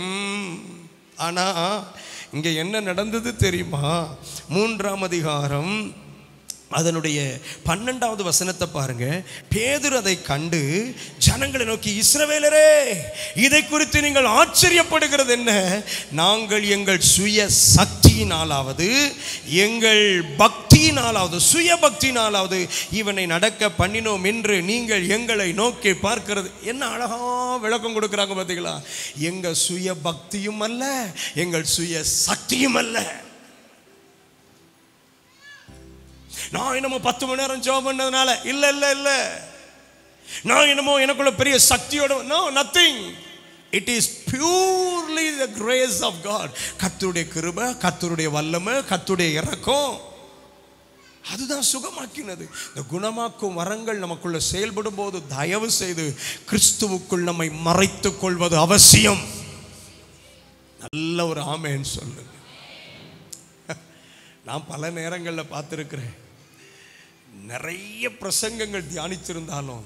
ஆனால் இங்கே என்ன நடந்தது தெரியுமா? 3ஆம் அதிகாரம் அதனுடைய 12வது வசனத்தை பாருங்க. பேதுரு அதை கண்டு ஜனங்களை நோக்கி, இஸ்ரவேலரே, இதை குறித்து நீங்கள் ஆச்சரியப்படுகிறது என்ன? நாங்கள் எங்கள் சுய சக்தியினாலாவது எங்கள் பக்தியினாலாவது சுய பக்தியினாலாவது இவனை நடக்க பண்ணினோம் என்று நீங்கள் எங்களை நோக்கி பார்க்கிறது. என்ன அழகா விளக்கம் கொடுக்குறாங்க பார்த்தீங்களா? எங்க சுய பக்தியும் அல்ல, எங்கள் சுய சக்தியும் அல்ல. நான் என்னமோ 10 மணி நேரம் ஜெபம் பண்ணதுனால இல்ல இல்ல இல்ல, நான் என்னமோ எனக்குள்ள பெரிய சக்தியோட, no, nothing. It is purely the grace of God. கர்த்தருடைய கிருபை, கர்த்தருடைய வல்லமை, கர்த்தருடைய இரக்கம், அதுதான் சுகமாக்கினது. இந்த குணமாக்கும் வரங்கள் நமக்குள்ள செயல்படும் போது தயவு செய்து கிறிஸ்துவுக்குள் நம்மை மறைத்துக் கொள்வது அவசியம். நல்ல ஒரு ஆமென் சொல்லுங்க. நான் பல நேரங்களில் பார்த்துருக்கிறேன், நிறைய பிரசங்கங்கள் தியானிச்சிருந்தாலும்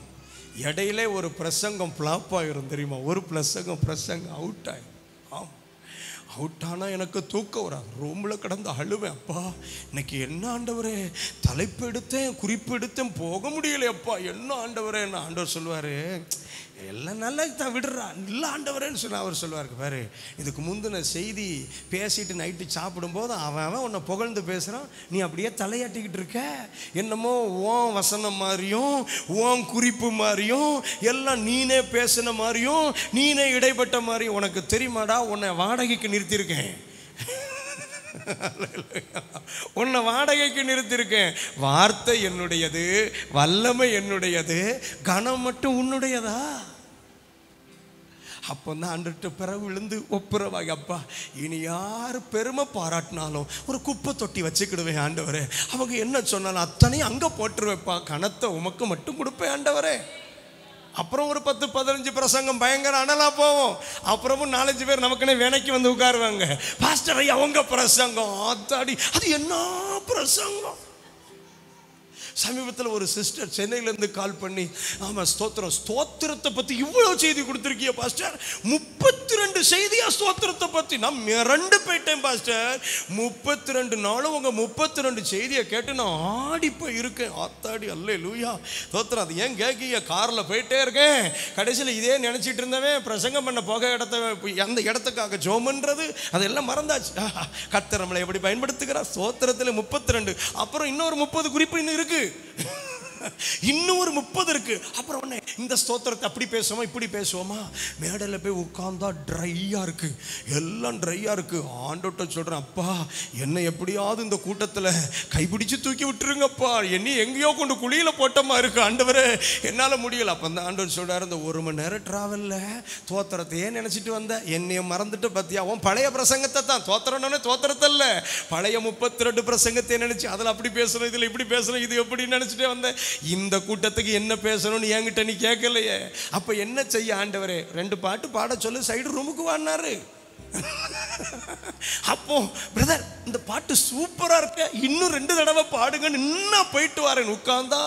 இடையிலே ஒரு பிரசங்கம் ஃப்ளாப் ஆகிரும் தெரியுமா? ஒரு பிரசங்கம் அவுட் ஆகி, அவுட் ஆனால் எனக்கு தூக்கம் வராது, ரூமில் கிடந்து அழுவேன். அப்பா இன்னைக்கு என்ன ஆண்டவரே, தலைப்பு எடுத்தேன், குறிப்பு எடுத்தேன், போக முடியலையப்பா, என்ன ஆண்டவரே. என்ன ஆண்டவர் சொல்லுவார், எல்லாம் நல்லா தான் விடுறா, இல்லை ஆண்டவரேன்னு சொன்ன அவர் சொல்லுவார், பாரு இதுக்கு முந்தின செய்தி பேசிட்டு நைட்டு சாப்பிடும்போது அவன் உன்னை புகழ்ந்து பேசுகிறான், நீ அப்படியே தலையாட்டிக்கிட்டு இருக்க, என்னமோ ஓன் வசனம் மாதிரியும் ஓன் குறிப்பு மாதிரியும் எல்லாம் நீனே பேசின மாதிரியும் நீனே இடைப்பட்ட மாதிரியும். உனக்கு தெரியுமாடா, உன்னை வாடகைக்கு நிறுத்தியிருக்கேன், உன்னை வாடகைக்கு நிறுத்தியிருக்கேன். வார்த்தை என்னுடையது, வல்லமை என்னுடையது, கனம் மட்டும் உன்னுடையதா? அப்போ தான் ஆண்டுட்டு பிறகு விழுந்து ஒப்புரவாகி, அப்பா இனி யார் பெருமை பாராட்டினாலும் ஒரு குப்பை தொட்டி வச்சுக்கிடுவேன் ஆண்டவரே, அவங்க என்ன சொன்னாலும் அத்தனையும் அங்கே போட்டுருவேப்பா, கனத்தை உமக்கு மட்டும் கொடுப்பேன் ஆண்டவரே. அப்புறம் ஒரு 10-15 பிரசங்கம் பயங்கர அனலா போவோம். அப்புறமும் 4-5 பேர் நமக்குன்னே வேலைக்கு வந்து உட்காருவாங்க, பாஸ்டர் ஐயா அவங்க பிரசங்கம் ஆத்தாடி, அது என்ன பிரசங்கம். சமீபத்தில் ஒரு சிஸ்டர் சென்னையிலேருந்து கால் பண்ணி, ஆமாம் ஸ்தோத்திரம், ஸ்தோத்திரத்தை பற்றி இவ்வளோ செய்தி கொடுத்துருக்கிய பாஸ்டர், 32 செய்தியா ஸ்தோத்திரத்தை பற்றி. நான் மிரண்டு போயிட்டேன் பாஸ்டர், 32 நாளும் உங்கள் 32 செய்தியை கேட்டு நான் ஆடி போய் இருக்கேன். ஆத்தாடி அல்லேலூயா ஸ்தோத்திரம். அது ஏன் கேட்கிய, காரில் போயிட்டே இருக்கேன், கடைசியில் இதே நினச்சிட்டு இருந்தவன் பிரசங்கம் பண்ண போக அந்த இடத்துக்காக ஜோமன்றது அதெல்லாம் மறந்தாச்சு. கர்த்தர் நம்மளை எப்படி பயன்படுத்துகிறார். ஸ்தோத்திரத்தில் 32, அப்புறம் இன்னொரு 30 குறிப்பு இன்னும் இருக்கு, இன்னும் ஒரு 30 இருக்கு. அப்புறம் உடனே இந்த ஸ்தோத்திரத்தை அப்படி பேசுவோமா இப்படி பேசுவோமா, மேடையில் போய் உட்கார்ந்தா ட்ரையா இருக்கு, எல்லாம் ட்ரையா இருக்கு. ஆண்டோட்ட சொல்றேன், அப்பா என்னை எப்படியாவது இந்த கூட்டத்தில் கைப்பிடிச்சு தூக்கி விட்டுருங்கப்பா, என்னை எங்கேயோ கொண்டு குழியில போட்டமா இருக்கு ஆண்டவரே, என்னால் முடியல. அப்போ அந்த ஆண்டவர் சொல்றாரு, இந்த 1 மணி நேரம் டிராவல்ல தோத்திரத்தையே நினைச்சிட்டு வந்த, என்னைய மறந்துட்டு பத்தியா, உன் பழைய பிரசங்கத்தை தான், தோத்திரம்னே தோத்திரத்தை இல்லை, பழைய 32 பிரசங்கத்தை நினைச்சு அதில் அப்படி பேசுறோம், இதில் இப்படி பேசுறோம், இது எப்படி நினைச்சிட்டே வந்தேன். இந்த கூட்டத்துக்கு என்ன பேசணும்னு என்கிட்ட நீ கேட்கலையே, அப்ப என்ன செய்ய ஆண்டவரே, 2 பாட்டு பாட சொல்லு, சைடு ரூமுக்கு வான்னாரு. அப்போ பிரதர் இந்த பாட்டு சூப்பரா இருக்க, இன்னும் 2 தடவை பாடுங்கன்னு இன்னும் போயிட்டு வரேன் உட்கார்ந்தா,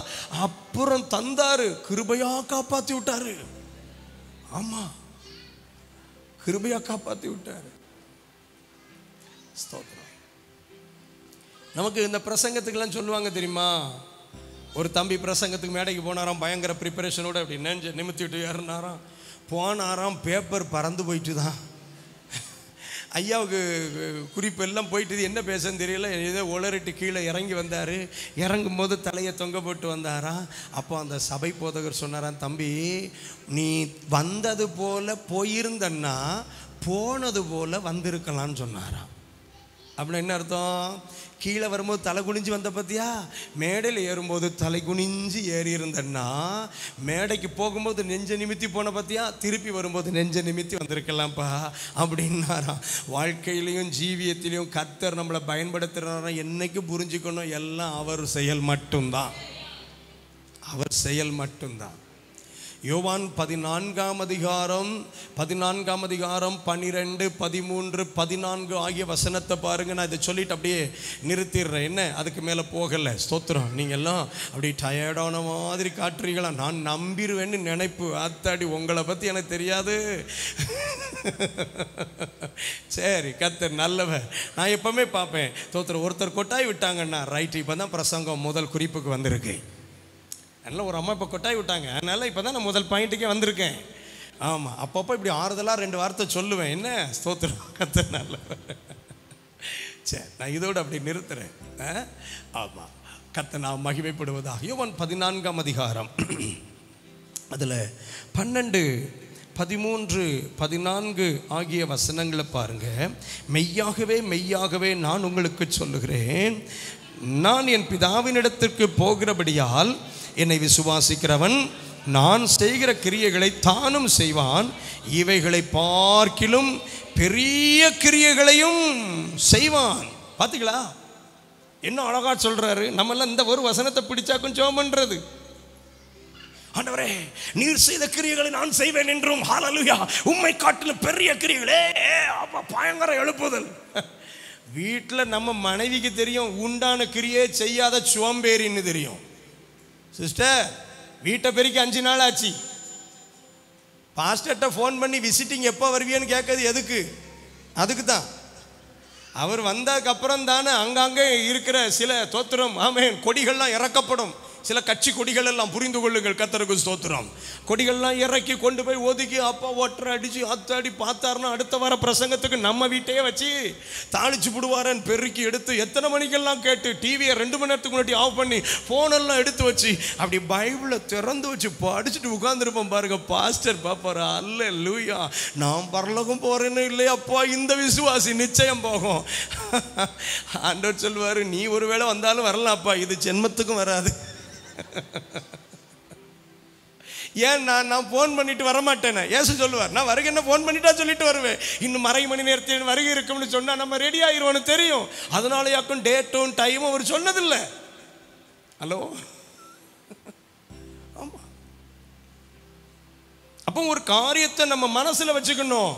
அப்புறம் தந்தாரு, கிருபையா காப்பாத்தி விட்டாரு. ஆமா, கிருபையா காப்பாத்தி விட்டாரு. ஸ்தோத்திரம். நமக்கு இந்த பிரசங்கத்துக்கெல்லாம் சொல்லுவாங்க தெரியுமா, ஒரு தம்பி பிரசங்கத்துக்கு மேடைக்கு போனாராம், பயங்கர ப்ரிப்பரேஷனோடு அப்படி நெஞ்ச நிமித்திட்டு ஏறினாராம். போனாராம், பேப்பர் பறந்து போயிட்டு தான். ஐயாவுக்கு குறிப்பு எல்லாம் போயிட்டு என்ன பேசன்னு தெரியல, ஏதோ உளறிட்டு கீழே இறங்கி வந்தார். இறங்கும் போது தலையை தொங்க போட்டு வந்தாராம். அப்போ அந்த சபை போதகர் சொன்னாராம், தம்பி நீ வந்தது போல் போயிருந்தன்னா போனது போல் வந்திருக்கலான்னு சொன்னாராம். அப்படின்னா என்ன அர்த்தம்? கீழே வரும்போது தலை குனிஞ்சு வந்த பார்த்தியா, மேடையில் ஏறும்போது தலை குனிஞ்சு ஏறி இருந்தன்னா, மேடைக்கு போகும்போது நெஞ்ச நிமித்தி போன பார்த்தியா, திருப்பி வரும்போது நெஞ்ச நிமித்தி வந்திருக்கலாம்ப்பா அப்படின்னாராம். வாழ்க்கையிலையும் ஜீவியத்திலையும் கர்த்தர் நம்மளை பயன்படுத்துகிறாரா என்னைக்கு புரிஞ்சுக்கணும், எல்லாம் அவர் செயல் மட்டும்தான், அவர் செயல் மட்டும்தான். யோவான் 14ஆம் அதிகாரம் 12, 13, 14 ஆகிய வசனத்தை பாருங்க. நான் இதை சொல்லிட்டு அப்படியே நிறுத்திடுறேன், என்ன அதுக்கு மேலே போகலை. ஸ்தோத்திரம். நீங்கள் எல்லாம் அப்படி டயர்டான மாதிரி காட்டுறீங்களா? நான் நம்பிடுவேன்னு நினைப்பு. அத்தாடி, உங்களை பற்றி எனக்கு தெரியாது. சரி, கர்த்தர் நல்லவர். நான் எப்பவுமே பார்ப்பேன், ஸ்தோத்திரம், ஒருத்தர் கொட்டாய் விட்டாங்கன்னா ரைட்டு, இப்போ தான் பிரசங்கம் முதல் குறிப்புக்கு வந்திருக்கு. அதனால் ஒரு அம்மா இப்போ கொட்டாய் விட்டாங்க, அதனால் இப்போ தான் நான் முதல் பாயிண்ட்டுக்கே வந்திருக்கேன். ஆமாம், அப்பப்போ இப்படி ஆறுதலாக 2 வார்த்தை சொல்லுவேன். என்ன ஸ்தோத்திரம், கர்த்தர் நல்லவர். சரி, நான் இதோடு அப்படி நிறுத்துறேன். ஆமாம், கர்த்தர் நான் மகிமைப்படுவதா. யோவான் 14ஆம் அதிகாரம் அதில் 12, 13, 14 ஆகிய வசனங்களை பாருங்க. மெய்யாகவே மெய்யாகவே நான் உங்களுக்கு சொல்லுகிறேன், நான் என் பிதாவினிடத்திற்கு போகிறபடியால் என்னை விசுவாசிக்கிறவன் நான் செய்கிற கிரியைகளை தானும் செய்வான், இவைகளை பார்க்கிலும் பெரிய கிரியைகளையும் செய்வான். பார்த்தீங்களா என்ன அழகா சொல்றாரு. நம்மெல்லாம் இந்த ஒரு வசனத்தை பிடிச்சா கொஞ்சம் பண்றது, ஆண்டவரே நீர் செய்த கிரியைகளை நான் செய்வேன் என்றும், ஹல்லேலூயா, உம்மை காட்டிலும் பெரிய கிரியைகளே, அப்பா பயங்கர எழுப்புதல். வீட்டில் நம்ம மனைவிக்கு தெரியும் உண்டான கிரியை செய்யாத சுவம்பேரின்னு தெரியும். சிஸ்டர், வீட்டை பெருக்கி 5 நாள் ஆச்சு, பாஸ்டர்கிட்ட ஃபோன் பண்ணி விசிட்டிங் எப்போ வருவியன்னு கேட்கறது எதுக்கு? அதுக்கு தான். அவர் வந்ததுக்கப்புறம் தானே அங்கங்கே இருக்கிற சில தோத்திரம் ஆமென் கொடிகள்லாம் இறக்கப்படும். சில கட்சி கொடிகள் எல்லாம், புரிந்து கொள்ளுங்கள், கர்த்தருக்கு ஸ்தோத்திரம், கொடிகள்லாம் இறக்கி கொண்டு போய் ஒதுக்கி அப்பா ஒற்றை அடிச்சு அத்தாடி பார்த்தாருன்னா அடுத்த வார பிரசங்கத்துக்கு நம்ம வீட்டையே வச்சு தாளிச்சு விடுவாரன்னு பெருக்கி எடுத்து எத்தனை மணிக்கெல்லாம் கேட்டு டிவியை 2 மணி நேரத்துக்கு முன்னாடி ஆஃப் பண்ணி ஃபோனெல்லாம் எடுத்து வச்சு அப்படி பைபிளை திறந்து வச்சு படிச்சுட்டு உட்காந்துருப்போம் பாருங்க. பாஸ்டர் பாப்பாரா, அல்லேலூயா, நான் பரலோகம் போறேன்னு இல்லையாப்பா, இந்த விசுவாசி நிச்சயம் போகும். ஆண்டவர் சொல்வாரு, நீ ஒருவேளை வந்தாலும் வரலாம்ப்பா, இது ஜென்மத்துக்கும் வராது. ஏன் நான் ஃபோன் பண்ணிட்டு வரமாட்டேன். ஏசு சொல்லுவார், நான் வருகை ஃபோன் பண்ணிட்டா சொல்லிட்டு வருவேன், இன்னும் 1/2 மணி நேரத்தில் வருகை இருக்கும்னு சொன்னா நம்ம ரெடி ஆயிருவோன்னு தெரியும். அதனால யாக்கும் டேட்டும் டைமும் அவர் சொன்னதில்லை. ஹலோ, ஆமா. அப்போ ஒரு காரியத்தை நம்ம மனசுல வச்சுக்கணும்.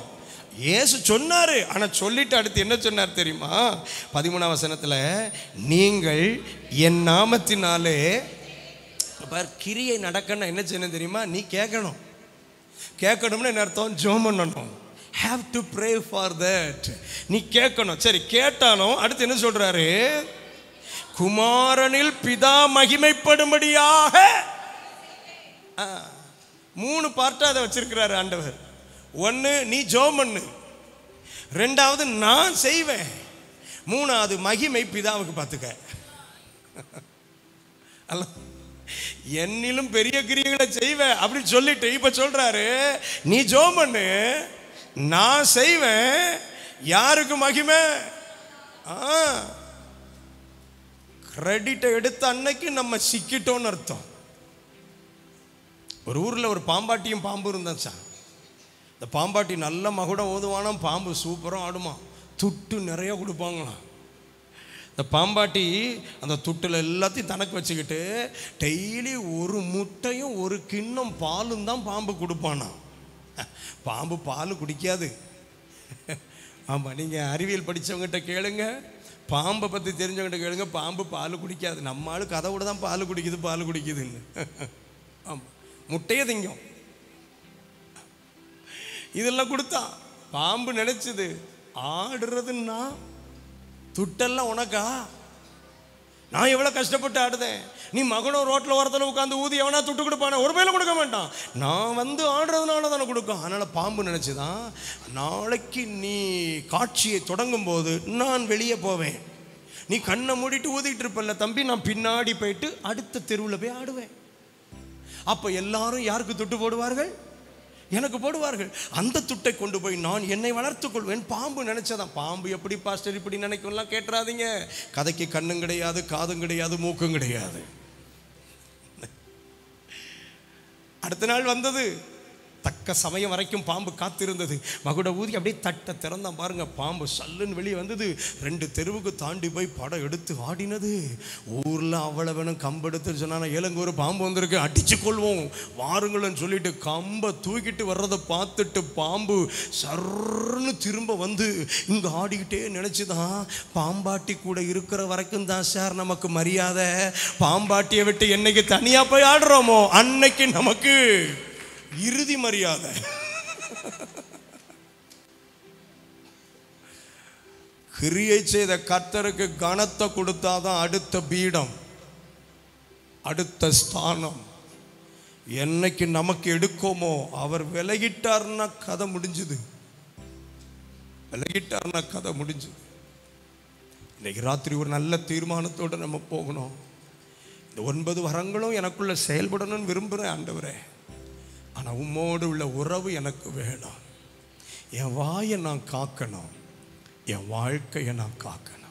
இயேசு சொன்னாரு, ஆனா சொல்லிட்டு அடுத்து என்ன சொன்னார் தெரியுமா? 13ஆம் வசனத்துல, நீங்கள் என் நாமத்தினாலே பார் கிரியை நடக்கணும். என்ன செய்யணும் தெரியுமா? நீ கேட்கணும். கேட்கணும்னு என்ன அர்த்தம்? ஜெபம் பண்ணணும். have to pray for that. நீ கேட்கணும். சரி, கேட்டாலும் அடுத்து என்ன சொல்றாரு? குமாரனில் பிதா மகிமைப்படும்படியாக 3 பார்ட்டா அதை வச்சிருக்கிறாரு ஆண்டவர். 1, நீ ஜெபம் பண்ணு. 2வது நான் செய்வேன். 3வது மகிமை பிதாவுக்கு பார்த்துக்க. அல்ல, என்னிலும் பெரிய கிரியைகளை செய்வேன் அப்படின்னு சொல்லிட்டு இப்ப சொல்றாரு, நீ ஜெபம் பண்ணு, நான் செய்வேன். யாருக்கு மகிமை? கிரெடிட்டை எடுத்த அன்னைக்கு நம்ம சிக்கிட்டோன்னு அர்த்தம். ஒரு ஊர்ல ஒரு பாம்பாட்டியும் பாம்பு இருந்தாச்சா. இந்த பாம்பாட்டி நல்ல மகுடம் ஓதுவானா, பாம்பு சூப்பராக ஆடுமா, துட்டு நிறைய கொடுப்பாங்களாம். இந்த பாம்பாட்டி அந்த துட்டில் எல்லாத்தையும் தனக்கு வச்சுக்கிட்டு டெய்லி ஒரு முட்டையும் ஒரு கிண்ணம் பாலும் தான் பாம்பு கொடுப்பானா. பாம்பு பால் குடிக்காது. ஆமாம், நீங்கள் அறிவியல் படித்தவங்ககிட்ட கேளுங்க, பாம்பை பற்றி தெரிஞ்சவங்ககிட்ட கேளுங்க, பாம்பு பால் குடிக்காது. நம்ம ஆளு கதவுட தான் பால் குடிக்குதுன்னு. ஆமாம், முட்டையை திங்கும். இதெல்லாம் கொடுத்தா பாம்பு நினைச்சது ஆடுறதுன்னா துட்டெல்லாம் உனக்கா, நான் எவ்வளோ கஷ்டப்பட்டு ஆடுதேன். நீ மகனோ ரோட்டில் ஓரத்தில் உட்காந்து ஊதி எவனா துட்டு கொடுப்பானே, ஒரு பையில கொடுக்க மாட்டான். நான் வந்து ஆடுறதுனால தானே கொடுக்கும். அதனால் பாம்பு நினச்சிதான், நாளைக்கு நீ காட்சியை தொடங்கும் போது நான் வெளியே போவேன், நீ கண்ணை மூடிட்டு ஊதிட்டு இருப்பல்ல தம்பி, நான் பின்னாடி போயிட்டு அடுத்த தெருவில் போய் ஆடுவேன். அப்போ எல்லாரும் யாருக்கு துட்டு போடுவார்கள்? எனக்கு போடுவார்கள். அந்த துட்டை கொண்டு போய் நான் என்னை வளர்த்து கொள்வேன். பாம்பு நினைச்சதான். பாம்பு எப்படி பாஸ்டர் இப்படி நினைக்கும்லாம் கேட்டுறாதீங்க. கதைக்கு கண்ணும் கிடையாது, காதும் கிடையாது, மூக்கும் கிடையாது. அடுத்த நாள் வந்தது. தக்க சமயம் வரைக்கும் பாம்பு காத்திருந்தது. மகுட ஊதி அப்படியே தட்டை திறந்தான் பாருங்க, பாம்பு சல்லுன்னு வெளியே வந்தது. 2 தெருவுக்கு தாண்டி போய் படம் எடுத்து ஆடினது. ஊரில் அவ்வளவு கம்பெடுத்து சொன்னா, ஏலங்க ஒரு பாம்பு வந்திருக்கு, அடிச்சு கொள்வோம் வாருங்கள்னு சொல்லிட்டு கம்பை தூக்கிட்டு வர்றதை பார்த்துட்டு பாம்பு சர்ன்னு திரும்ப வந்து இங்கே ஆடிக்கிட்டே நினச்சிதான், பாம்பாட்டி கூட இருக்கிற வரைக்கும் தான் சார் நமக்கு மரியாதை. பாம்பாட்டியை விட்டு என்னைக்கு தனியாக போய் ஆடுறோமோ அன்னைக்கு நமக்கு இறுதி மரியாதை. கிரியை செய்த கர்த்தருக்கு கனத்தை கொடுத்தாதான் அடுத்த பீடம், அடுத்த ஸ்தானம். என்னைக்கு நமக்கு எடுக்கோமோ அவர் விலகிட்டார்னா கதை முடிஞ்சுது. விலகிட்டார்னா கதை முடிஞ்சுது. இன்னைக்கு ராத்திரி ஒரு நல்ல தீர்மானத்தோடு நம்ம போகணும். இந்த 9 வரங்களும் எனக்குள்ள செயல்படணும்னு விரும்புகிறேன் ஆண்டவரே. ஆனால் உம்மோடு உள்ள உறவு எனக்கு வேணும். என் வாயை நான் காக்கணும், என் வாழ்க்கையை நான் காக்கணும்.